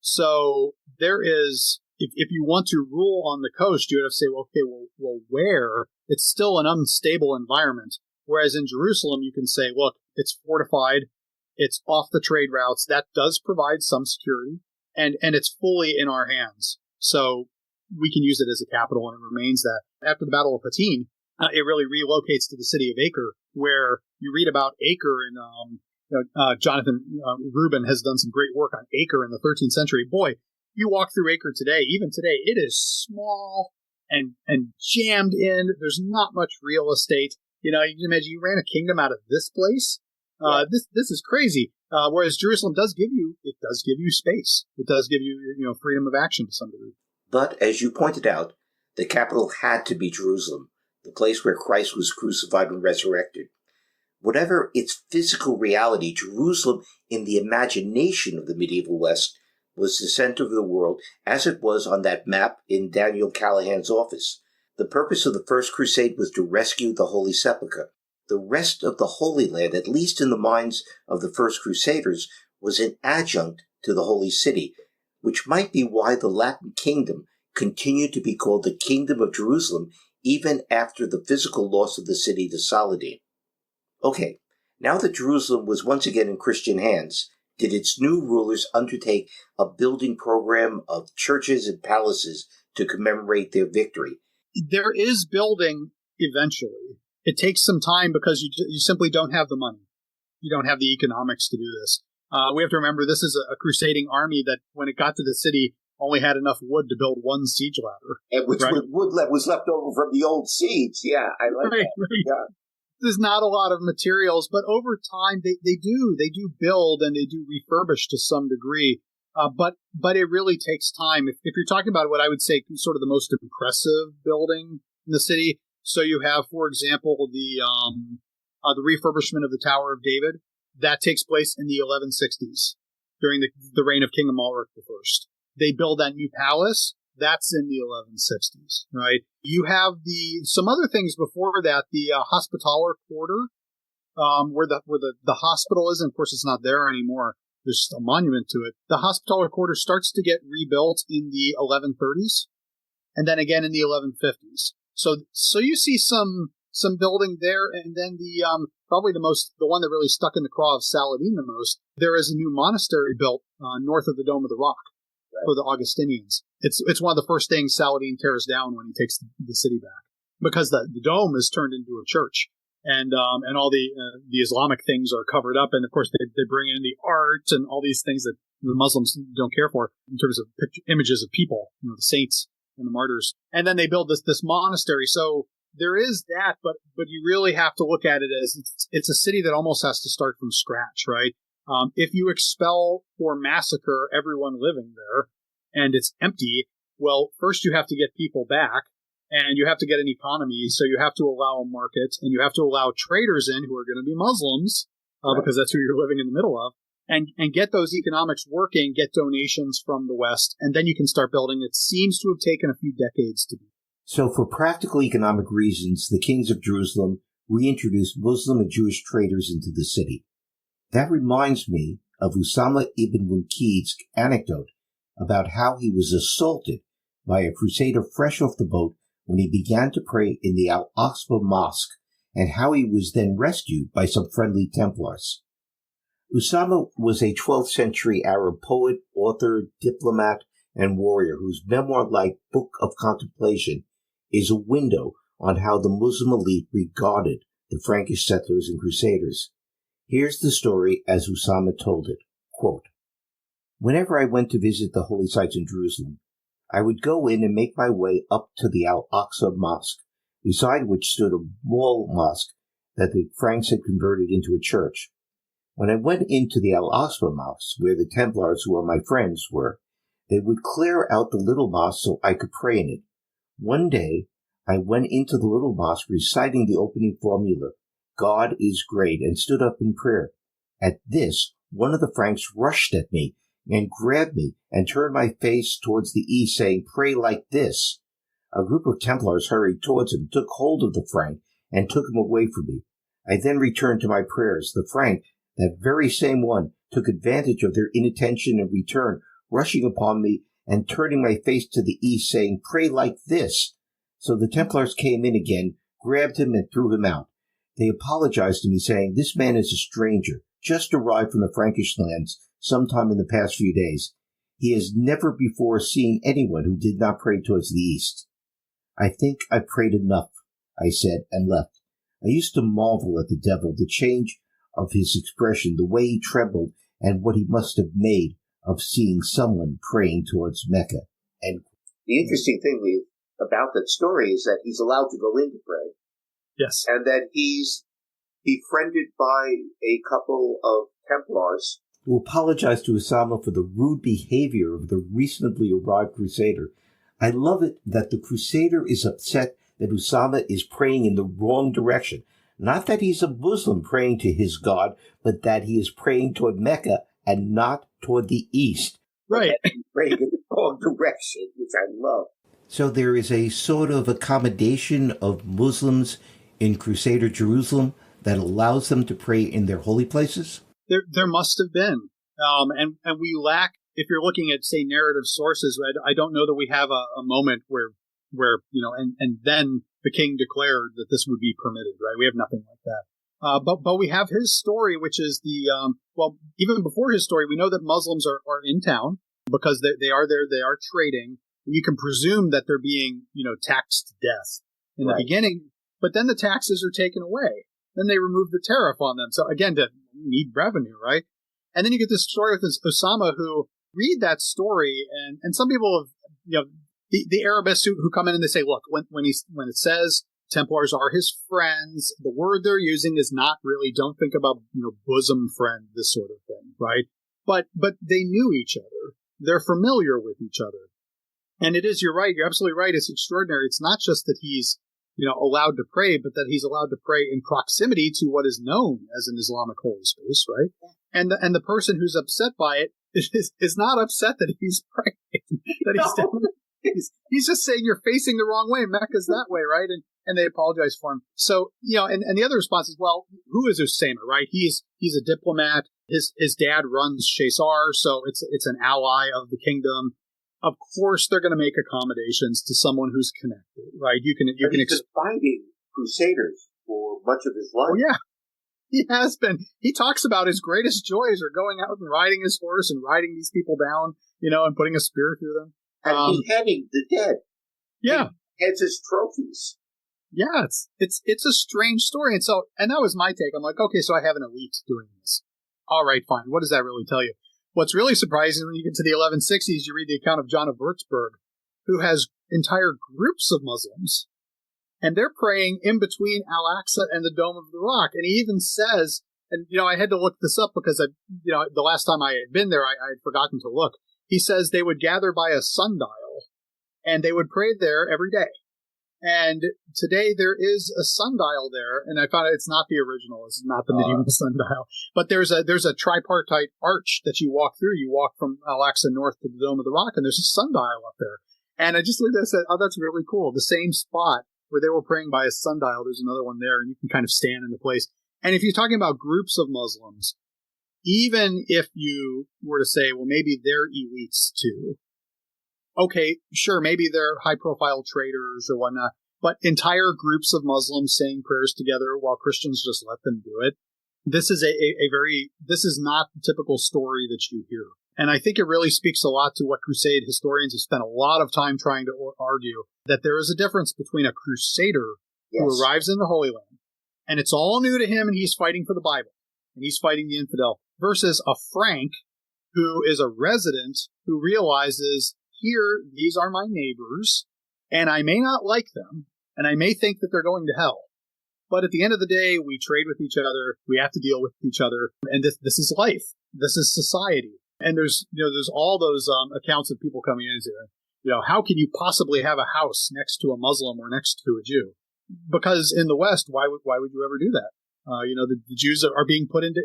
So there is, if you want to rule on the coast, you would have to say, well, where? It's still an unstable environment. Whereas in Jerusalem, you can say, look, it's fortified, it's off the trade routes. That does provide some security, and it's fully in our hands. So we can use it as a capital, and it remains that. After the Battle of Hattin, it really relocates to the city of Acre, where you read about Acre, and Jonathan Rubin has done some great work on Acre in the 13th century. Boy, you walk through Acre today, even today, it is small and jammed in. There's not much real estate. You can imagine you ran a kingdom out of this place. This is crazy. Whereas Jerusalem does give you space. It does give you, freedom of action to some degree. But as you pointed out, the capital had to be Jerusalem, the place where Christ was crucified and resurrected. Whatever its physical reality, Jerusalem, in the imagination of the medieval West, was the center of the world, as it was on that map in Daniel Callahan's office. The purpose of the First Crusade was to rescue the Holy Sepulchre. The rest of the Holy Land, at least in the minds of the First Crusaders, was an adjunct to the Holy City, which might be why the Latin Kingdom continued to be called the Kingdom of Jerusalem even after the physical loss of the city to Saladin. Okay, now that Jerusalem was once again in Christian hands, did its new rulers undertake a building program of churches and palaces to commemorate their victory? There is building eventually. It takes some time because you simply don't have the money. You don't have the economics to do this. We have to remember this is a crusading army that, when it got to the city, only had enough wood to build one siege ladder. And which wood was left over from the old siege. Yeah, I like that. Right. Yeah. There's not a lot of materials, but over time they do build and they do refurbish to some degree. But it really takes time. If you're talking about what I would say sort of the most impressive building in the city, so you have, for example, the refurbishment of the Tower of David. That takes place in the 1160s during the reign of King Amalric I. They build that new palace. That's in the 1160s, right? You have some other things before that. The Hospitaller Quarter, where the hospital is, and of course it's not there anymore. There's a monument to it. The Hospitaller Quarter starts to get rebuilt in the 1130s, and then again in the 1150s. So you see some building there, and then probably the one that really stuck in the craw of Saladin the most. There is a new monastery built north of the Dome of the Rock for the Augustinians. It's one of the first things Saladin tears down when he takes the city back, because the dome is turned into a church, and all the Islamic things are covered up, and of course they bring in the art and all these things that the Muslims don't care for in terms of images of people, the saints and the martyrs, and then they build this monastery. So there is that, but you really have to look at it as it's a city that almost has to start from scratch, right? If you expel or massacre everyone living there and it's empty, well, first you have to get people back, and you have to get an economy, so you have to allow a market, and you have to allow traders in who are going to be Muslims, because that's who you're living in the middle of, and get those economics working, get donations from the West, and then you can start building. It seems to have taken a few decades to do. So for practical economic reasons, the kings of Jerusalem reintroduced Muslim and Jewish traders into the city. That reminds me of Usama ibn Munqid's anecdote about how he was assaulted by a crusader fresh off the boat when he began to pray in the Al-Aqsa Mosque, and how he was then rescued by some friendly Templars. Usama was a 12th century Arab poet, author, diplomat, and warrior whose memoir-like Book of Contemplation is a window on how the Muslim elite regarded the Frankish settlers and crusaders. Here's the story as Usama told it. Quote, "Whenever I went to visit the holy sites in Jerusalem, I would go in and make my way up to the Al-Aqsa Mosque, beside which stood a wall mosque that the Franks had converted into a church. When I went into the Al-Aqsa Mosque, where the Templars, who are my friends, were, they would clear out the little mosque so I could pray in it. One day, I went into the little mosque reciting the opening formula, 'God is great,' and stood up in prayer. At this, one of the Franks rushed at me and grabbed me and turned my face towards the east, saying, 'Pray like this.' A group of Templars hurried towards him, took hold of the Frank, and took him away from me. I then returned to my prayers. The Frank, that very same one, took advantage of their inattention and returned, rushing upon me and turning my face to the east, saying, 'Pray like this.' So the Templars came in again, grabbed him, and threw him out. They apologized to me, saying, 'This man is a stranger, just arrived from the Frankish lands sometime in the past few days. He has never before seen anyone who did not pray towards the east.' 'I think I prayed enough,' I said, and left. I used to marvel at the devil, the change of his expression, the way he trembled, and what he must have made of seeing someone praying towards Mecca." And the interesting thing about that story is that he's allowed to go in to pray. Yes. And that he's befriended by a couple of Templars who apologize to Usama for the rude behavior of the recently arrived crusader. I love it that the crusader is upset that Usama is praying in the wrong direction. Not that he's a Muslim praying to his God, but that he is praying toward Mecca and not toward the east. Right. He's praying in the wrong direction, which I love. So there is a sort of accommodation of Muslims in Crusader Jerusalem that allows them to pray in their holy places? There must have been. And we lack, if you're looking at, say, narrative sources, I don't know that we have a moment where and then the king declared that this would be permitted, right? We have nothing like that. But we have his story, which is even before his story, we know that Muslims are in town because they are there, they are trading. And you can presume that they're being, taxed to death in the beginning, but then the taxes are taken away. Then they remove the tariff on them. So again, to need revenue, right? And then you get this story with this Osama who read that story, and some people have, the Arabists who come in and they say, look, when it says Templars are his friends, the word they're using is not really, don't think about, bosom friend, this sort of thing, right? But they knew each other. They're familiar with each other. And it is, you're right, you're absolutely right, it's extraordinary. It's not just that he's, allowed to pray, but that he's allowed to pray in proximity to what is known as an Islamic holy space, right? And the person who's upset by it is not upset that he's praying, that he's just saying you're facing the wrong way. Mecca's that way, right? And they apologize for him. So, and the other response is, well, who is Usama, right? He's a diplomat. His dad runs Shaysar, so it's an ally of the kingdom. Of course, they're going to make accommodations to someone who's connected, right? He's been fighting crusaders for much of his life. Oh, yeah. He has been. He talks about his greatest joys are going out and riding his horse and riding these people down, and putting a spear through them. And beheading the dead. Yeah. He heads his trophies. Yeah, it's a strange story. And that was my take. I'm like, okay, so I have an elite doing this. All right, fine. What does that really tell you? What's really surprising when you get to the 1160s, you read the account of John of Würzburg, who has entire groups of Muslims, and they're praying in between Al-Aqsa and the Dome of the Rock. And he even says, and I had to look this up because the last time I had been there, I had forgotten to look. He says they would gather by a sundial, and they would pray there every day. And today there is a sundial there, and I found out it's not the original. It's not the medieval sundial. But there's a tripartite arch that you walk through. You walk from Al-Aqsa north to the Dome of the Rock, and there's a sundial up there. And I just looked at it and said, oh, that's really cool. The same spot where they were praying by a sundial, there's another one there, and you can kind of stand in the place. And if you're talking about groups of Muslims, even if you were to say, well, maybe they're elites too, okay, sure, maybe they're high-profile traders or whatnot, but entire groups of Muslims saying prayers together while Christians just let them do it. This is this is not the typical story that you hear. And I think it really speaks a lot to what Crusade historians have spent a lot of time trying to argue, that there is a difference between a crusader who arrives in the Holy Land And it's all new to him, and he's fighting for the Bible, and he's fighting the infidel, versus a Frank who is a resident who realizes, here, these are my neighbors, and I may not like them, and I may think that they're going to hell. But at the end of the day, we trade with each other, we have to deal with each other, and this is life. This is society. And there's all those accounts of people coming in and saying, how can you possibly have a house next to a Muslim or next to a Jew? Because in the West, why would you ever do that? The Jews are being put into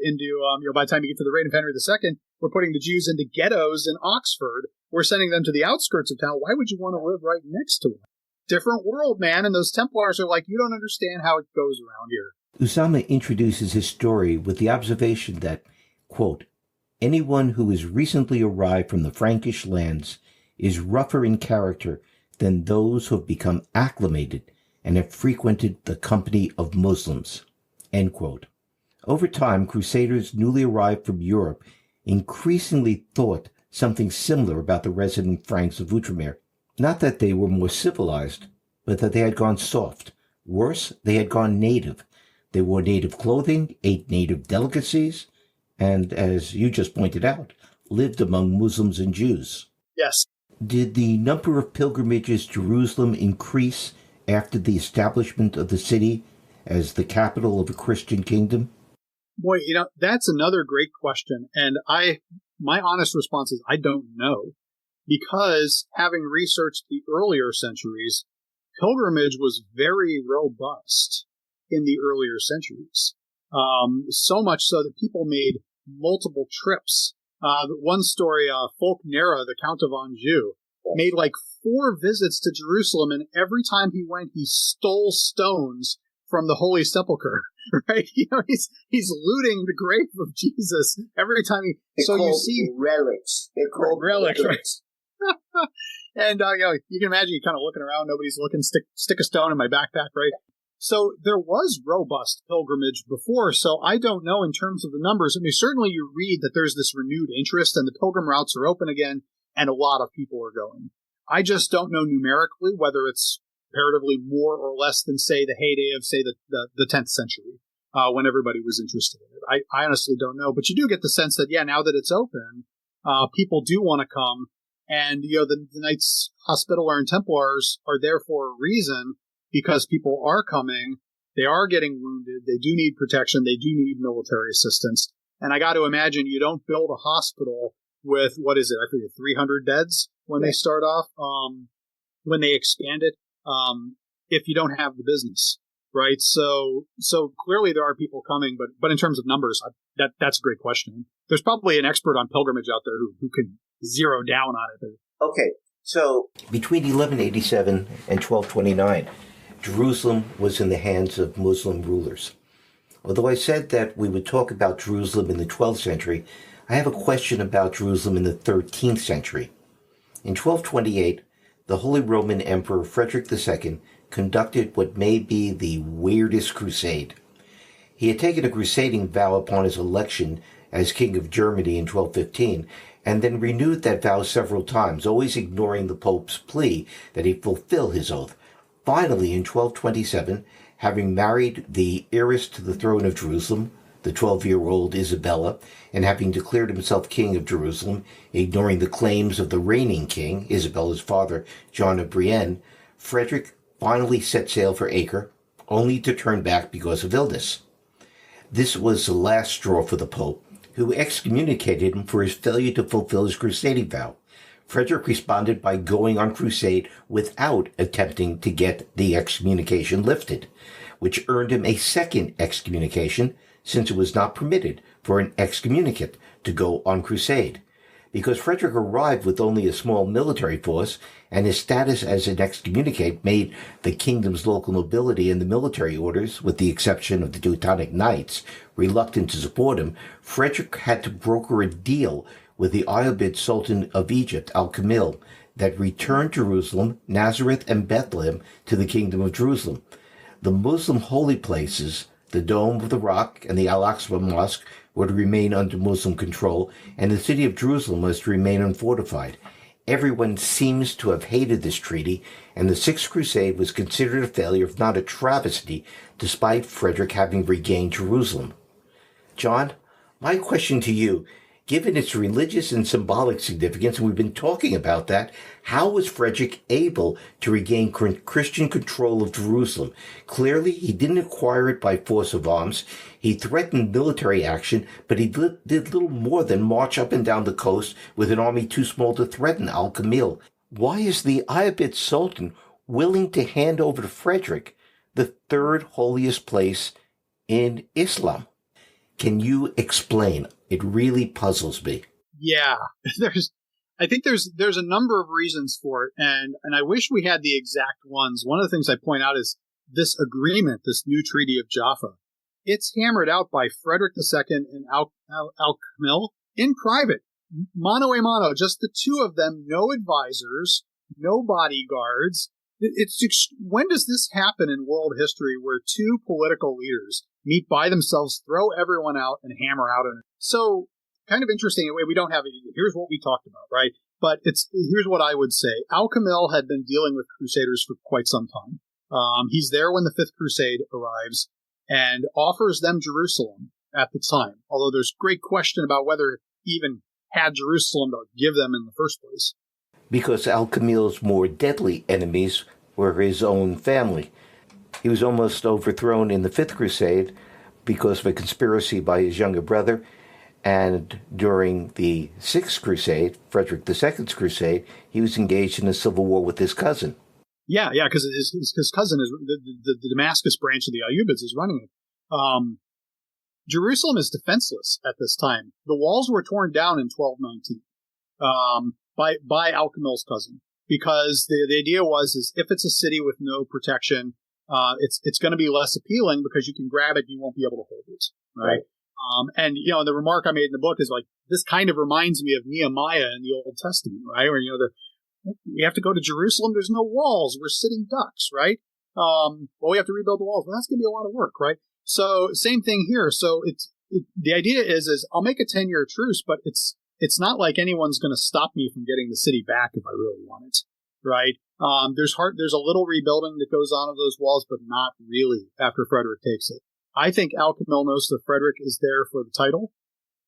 by the time you get to the reign of Henry II, we're putting the Jews into ghettos in Oxford. We're sending them to the outskirts of town. Why would you want to live right next to them? Different world, man. And those Templars are like, you don't understand how it goes around here. Usama introduces his story with the observation that, quote, anyone who has recently arrived from the Frankish lands is rougher in character than those who have become acclimated and have frequented the company of Muslims, end quote. Over time, crusaders newly arrived from Europe increasingly thought something similar about the resident Franks of Outremer. Not that they were more civilized, but that they had gone soft. Worse, they had gone native. They wore native clothing, ate native delicacies, and, as you just pointed out, lived among Muslims and Jews. Yes. Did the number of pilgrimages to Jerusalem increase after the establishment of the city as the capital of a Christian kingdom? Boy, that's another great question. And my honest response is I don't know. Because having researched the earlier centuries, pilgrimage was very robust in the earlier centuries. So much so that people made multiple trips. One story, Fulk Nera, the Count of Anjou, made like 4 visits to Jerusalem, and every time he went, he stole stones from the Holy Sepulchre. Right? He's looting the grave of Jesus every time he. They're called relics. They're called relics. Right? And you can imagine you kind of looking around, nobody's looking, stick a stone in my backpack, right? So there was robust pilgrimage before, so I don't know in terms of the numbers. I mean, certainly you read that there's this renewed interest and the pilgrim routes are open again and a lot of people are going. I just don't know numerically whether it's comparatively more or less than, say, the heyday of, say, the 10th century, when everybody was interested in it. I honestly don't know, but you do get the sense that, now that it's open, people do want to come. And, the Knights Hospitaller and Templars are there for a reason, because people are coming, they are getting wounded, they do need protection, they do need military assistance. And I got to imagine you don't build a hospital with, I forget, 300 beds when they start off, when they expand it, if you don't have the business, right? So clearly there are people coming, but in terms of numbers, that's a great question. There's probably an expert on pilgrimage out there who can zero down on it. Okay, so between 1187 and 1229, Jerusalem was in the hands of Muslim rulers. Although I said that we would talk about Jerusalem in the 12th century, I have a question about Jerusalem in the 13th century. In 1228, the Holy Roman Emperor Frederick II conducted what may be the weirdest crusade. He had taken a crusading vow upon his election as King of Germany in 1215, and then renewed that vow several times, always ignoring the Pope's plea that he fulfill his oath. Finally, in 1227, having married the heiress to the throne of Jerusalem, the 12-year-old Isabella, and having declared himself king of Jerusalem, ignoring the claims of the reigning king, Isabella's father, John of Brienne, Frederick finally set sail for Acre, only to turn back because of illness. This was the last straw for the Pope, who excommunicated him for his failure to fulfill his crusading vow. Frederick responded by going on crusade without attempting to get the excommunication lifted, which earned him a second excommunication, since it was not permitted for an excommunicate to go on crusade. Because Frederick arrived with only a small military force, and his status as an excommunicate made the kingdom's local nobility and the military orders, with the exception of the Teutonic Knights, reluctant to support him, Frederick had to broker a deal with the Ayyubid Sultan of Egypt, Al-Kamil, that returned Jerusalem, Nazareth, and Bethlehem to the Kingdom of Jerusalem. The Muslim holy places, the Dome of the Rock and the Al-Aqsa Mosque, were to remain under Muslim control, and the city of Jerusalem was to remain unfortified. Everyone seems to have hated this treaty, and the Sixth Crusade was considered a failure, if not a travesty, despite Frederick having regained Jerusalem. John, my question to you, given its religious and symbolic significance, and we've been talking about that, how was Frederick able to regain Christian control of Jerusalem? Clearly, he didn't acquire it by force of arms. He threatened military action, but he did little more than march up and down the coast with an army too small to threaten Al-Kamil. Why is the Ayyubid Sultan willing to hand over to Frederick the third holiest place in Islam? Can you explain? It really puzzles me. Yeah, I think there's a number of reasons for it, and I wish we had the exact ones. One of the things I point out is this agreement, this new Treaty of Jaffa. It's hammered out by Frederick II and Al-Kamil in private, mano a mano, just the two of them, no advisors, no bodyguards. When does this happen in world history where two political leaders meet by themselves, throw everyone out, and hammer out an? So, kind of interesting. We don't have it. Here's what we talked about, right? But here's what I would say. Al-Kamil had been dealing with crusaders for quite some time. He's there when the Fifth Crusade arrives and offers them Jerusalem at the time. Although there's great question about whether he even had Jerusalem to give them in the first place. Because Al-Kamil's more deadly enemies were his own family. He was almost overthrown in the Fifth Crusade because of a conspiracy by his younger brother. And during the Sixth Crusade, Frederick II's crusade, he was engaged in a civil war with his cousin. Yeah, because his cousin is the Damascus branch of the Ayyubids is running it. Jerusalem is defenseless at this time. The walls were torn down in 1219 by Al-Kamil's cousin, because the idea was if it's a city with no protection, it's going to be less appealing because you can grab it, and you won't be able to hold it, right? And the remark I made in the book is like, this kind of reminds me of Nehemiah in the Old Testament, right? Where we have to go to Jerusalem. There's no walls. We're sitting ducks, right? We have to rebuild the walls. Well, that's going to be a lot of work, right? So same thing here. So the idea is I'll make a 10-year truce, but it's not like anyone's going to stop me from getting the city back if I really want it, right? There's a little rebuilding that goes on of those walls, but not really after Frederick takes it. I think Al-Kamil knows that Frederick is there for the title,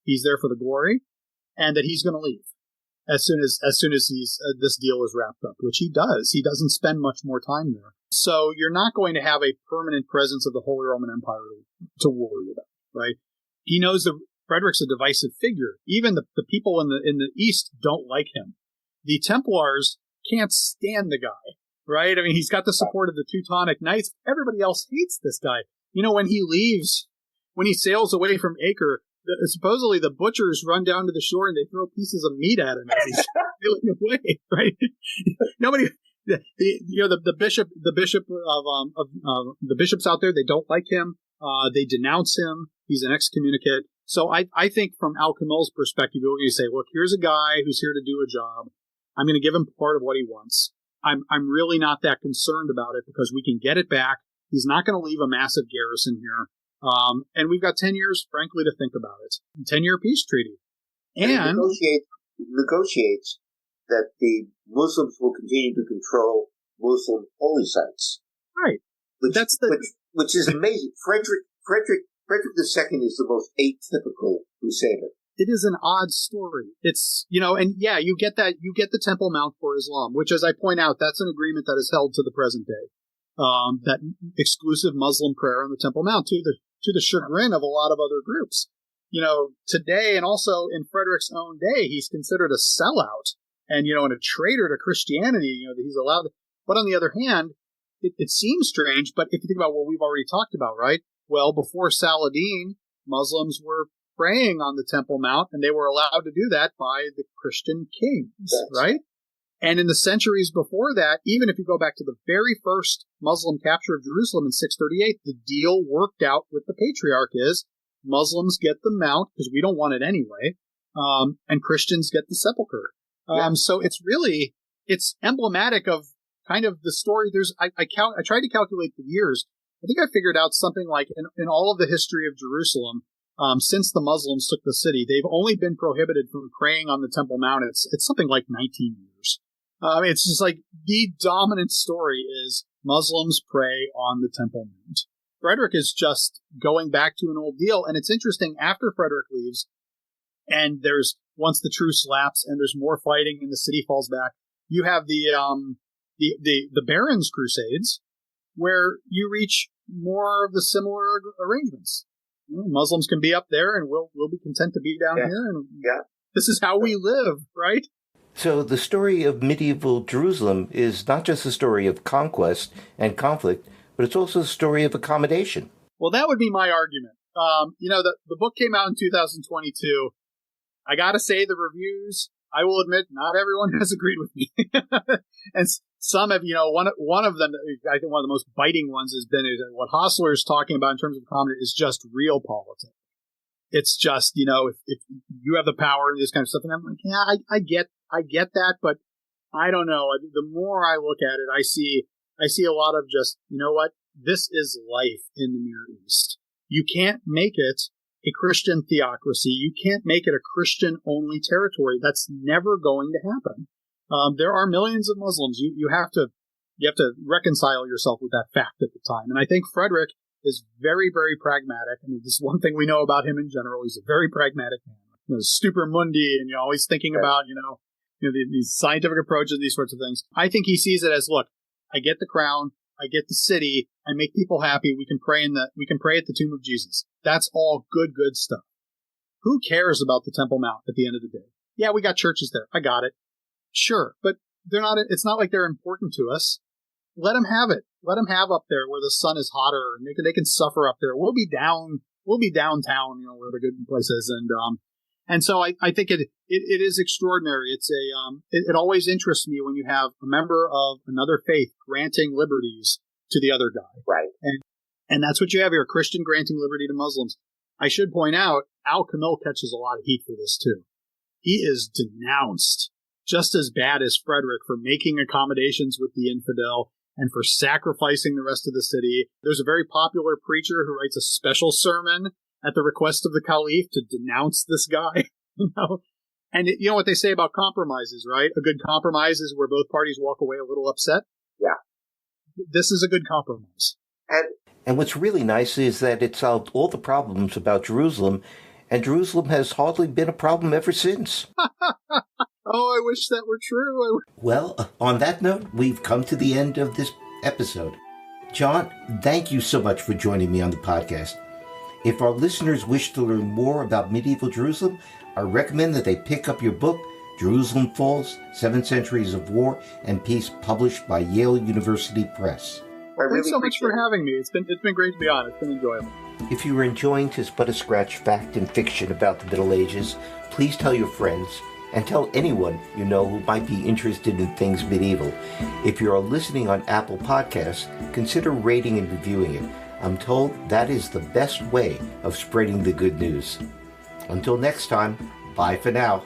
he's there for the glory, and that he's going to leave as soon as this deal is wrapped up, which he does. He doesn't spend much more time there. So you're not going to have a permanent presence of the Holy Roman Empire to worry about, right? He knows that Frederick's a divisive figure. Even the people in the East don't like him. The Templars can't stand the guy, right? I mean, he's got the support of the Teutonic Knights. Everybody else hates this guy. When he leaves, when he sails away from Acre, supposedly the butchers run down to the shore and they throw pieces of meat at him as he's sailing away, right? Nobody, the bishop of the bishops out there, they don't like him. They denounce him. He's an excommunicate. So I think from Al-Kamil's perspective, you're going to say, look, here's a guy who's here to do a job. I'm going to give him part of what he wants. I'm really not that concerned about it because we can get it back. He's not going to leave a massive garrison here. And we've got 10 years, frankly, to think about it. 10-year peace treaty. And negotiates that the Muslims will continue to control Muslim holy sites. Right. Which is amazing. Frederick II is the most atypical crusader. It is an odd story. It's, and yeah, you get the Temple Mount for Islam, which, as I point out, that's an agreement that is held to the present day. That exclusive Muslim prayer on the Temple Mount to the chagrin of a lot of other groups. Today and also in Frederick's own day, he's considered a sellout and a traitor to Christianity, that he's allowed. But on the other hand, it seems strange, but if you think about what we've already talked about, right? Well, before Saladin, Muslims were praying on the Temple Mount, and they were allowed to do that by the Christian kings, right? And in the centuries before that, even if you go back to the very first Muslim capture of Jerusalem in 638, the deal worked out with the patriarch is Muslims get the Mount, because we don't want it anyway, and Christians get the sepulcher. So it's emblematic of kind of the story. I tried to calculate the years. I think I figured out something like in all of the history of Jerusalem, since the Muslims took the city, they've only been prohibited from praying on the Temple Mount. It's something like 19 years. It's just like the dominant story is Muslims pray on the Temple Mount. Frederick is just going back to an old deal. And it's interesting, after Frederick leaves, and once the truce lapses and there's more fighting and the city falls back, you have the Barons' Crusades, where you reach more of the similar arrangements. Muslims can be up there, and we'll be content to be down here. And this is how we live, right? So the story of medieval Jerusalem is not just a story of conquest and conflict, but it's also a story of accommodation. Well, that would be my argument. The book came out in 2022. I got to say, the reviews, I will admit, not everyone has agreed with me. And some have, one of them, I think one of the most biting ones has been what Hosler is talking about in terms of accommodation is just real politics. It's just, if you have the power and this kind of stuff. And I'm like, yeah, I get that, but I don't know. The more I look at it, I see a lot of just, you know what? This is life in the Near East. You can't make it a Christian theocracy. You can't make it a Christian-only territory. That's never going to happen. There are millions of Muslims. You have to reconcile yourself with that fact at the time. And I think Frederick is very, very pragmatic. I mean, this is one thing we know about him in general. He's a very pragmatic man. Stupor mundi, and always thinking about, these scientific approaches, these sorts of things. I think he sees it as, look, I get the crown, I get the city, I make people happy. We can pray at the tomb of Jesus. That's all good stuff. Who cares about the Temple Mount at the end of the day? Yeah, we got churches there. I got it. Sure, but it's not like they're important to us. Let them have it. Let them have up there where the sun is hotter, and they can suffer up there. We'll be downtown, where the good place is. And so I think it is extraordinary. It always interests me when you have a member of another faith granting liberties to the other guy. Right. And that's what you have here, a Christian granting liberty to Muslims. I should point out, Al-Kamil catches a lot of heat for this too. He is denounced just as bad as Frederick for making accommodations with the infidel and for sacrificing the rest of the city. There's a very popular preacher who writes a special sermon at the request of the Caliph to denounce this guy. And you know what they say about compromises, right? A good compromise is where both parties walk away a little upset. Yeah. This is a good compromise. And what's really nice is that it solved all the problems about Jerusalem, and Jerusalem has hardly been a problem ever since. Oh, I wish that were true. Well, on that note, we've come to the end of this episode. John, thank you so much for joining me on the podcast. If our listeners wish to learn more about medieval Jerusalem, I recommend that they pick up your book, Jerusalem Falls, 7 Centuries of War and Peace, published by Yale University Press. Thanks so much for having me. It's been great to be on. It's been enjoyable. If you are enjoying Tis But a Scratch fact and fiction about the Middle Ages, please tell your friends and tell anyone you know who might be interested in things medieval. If you are listening on Apple Podcasts, consider rating and reviewing it. I'm told that is the best way of spreading the good news. Until next time, bye for now.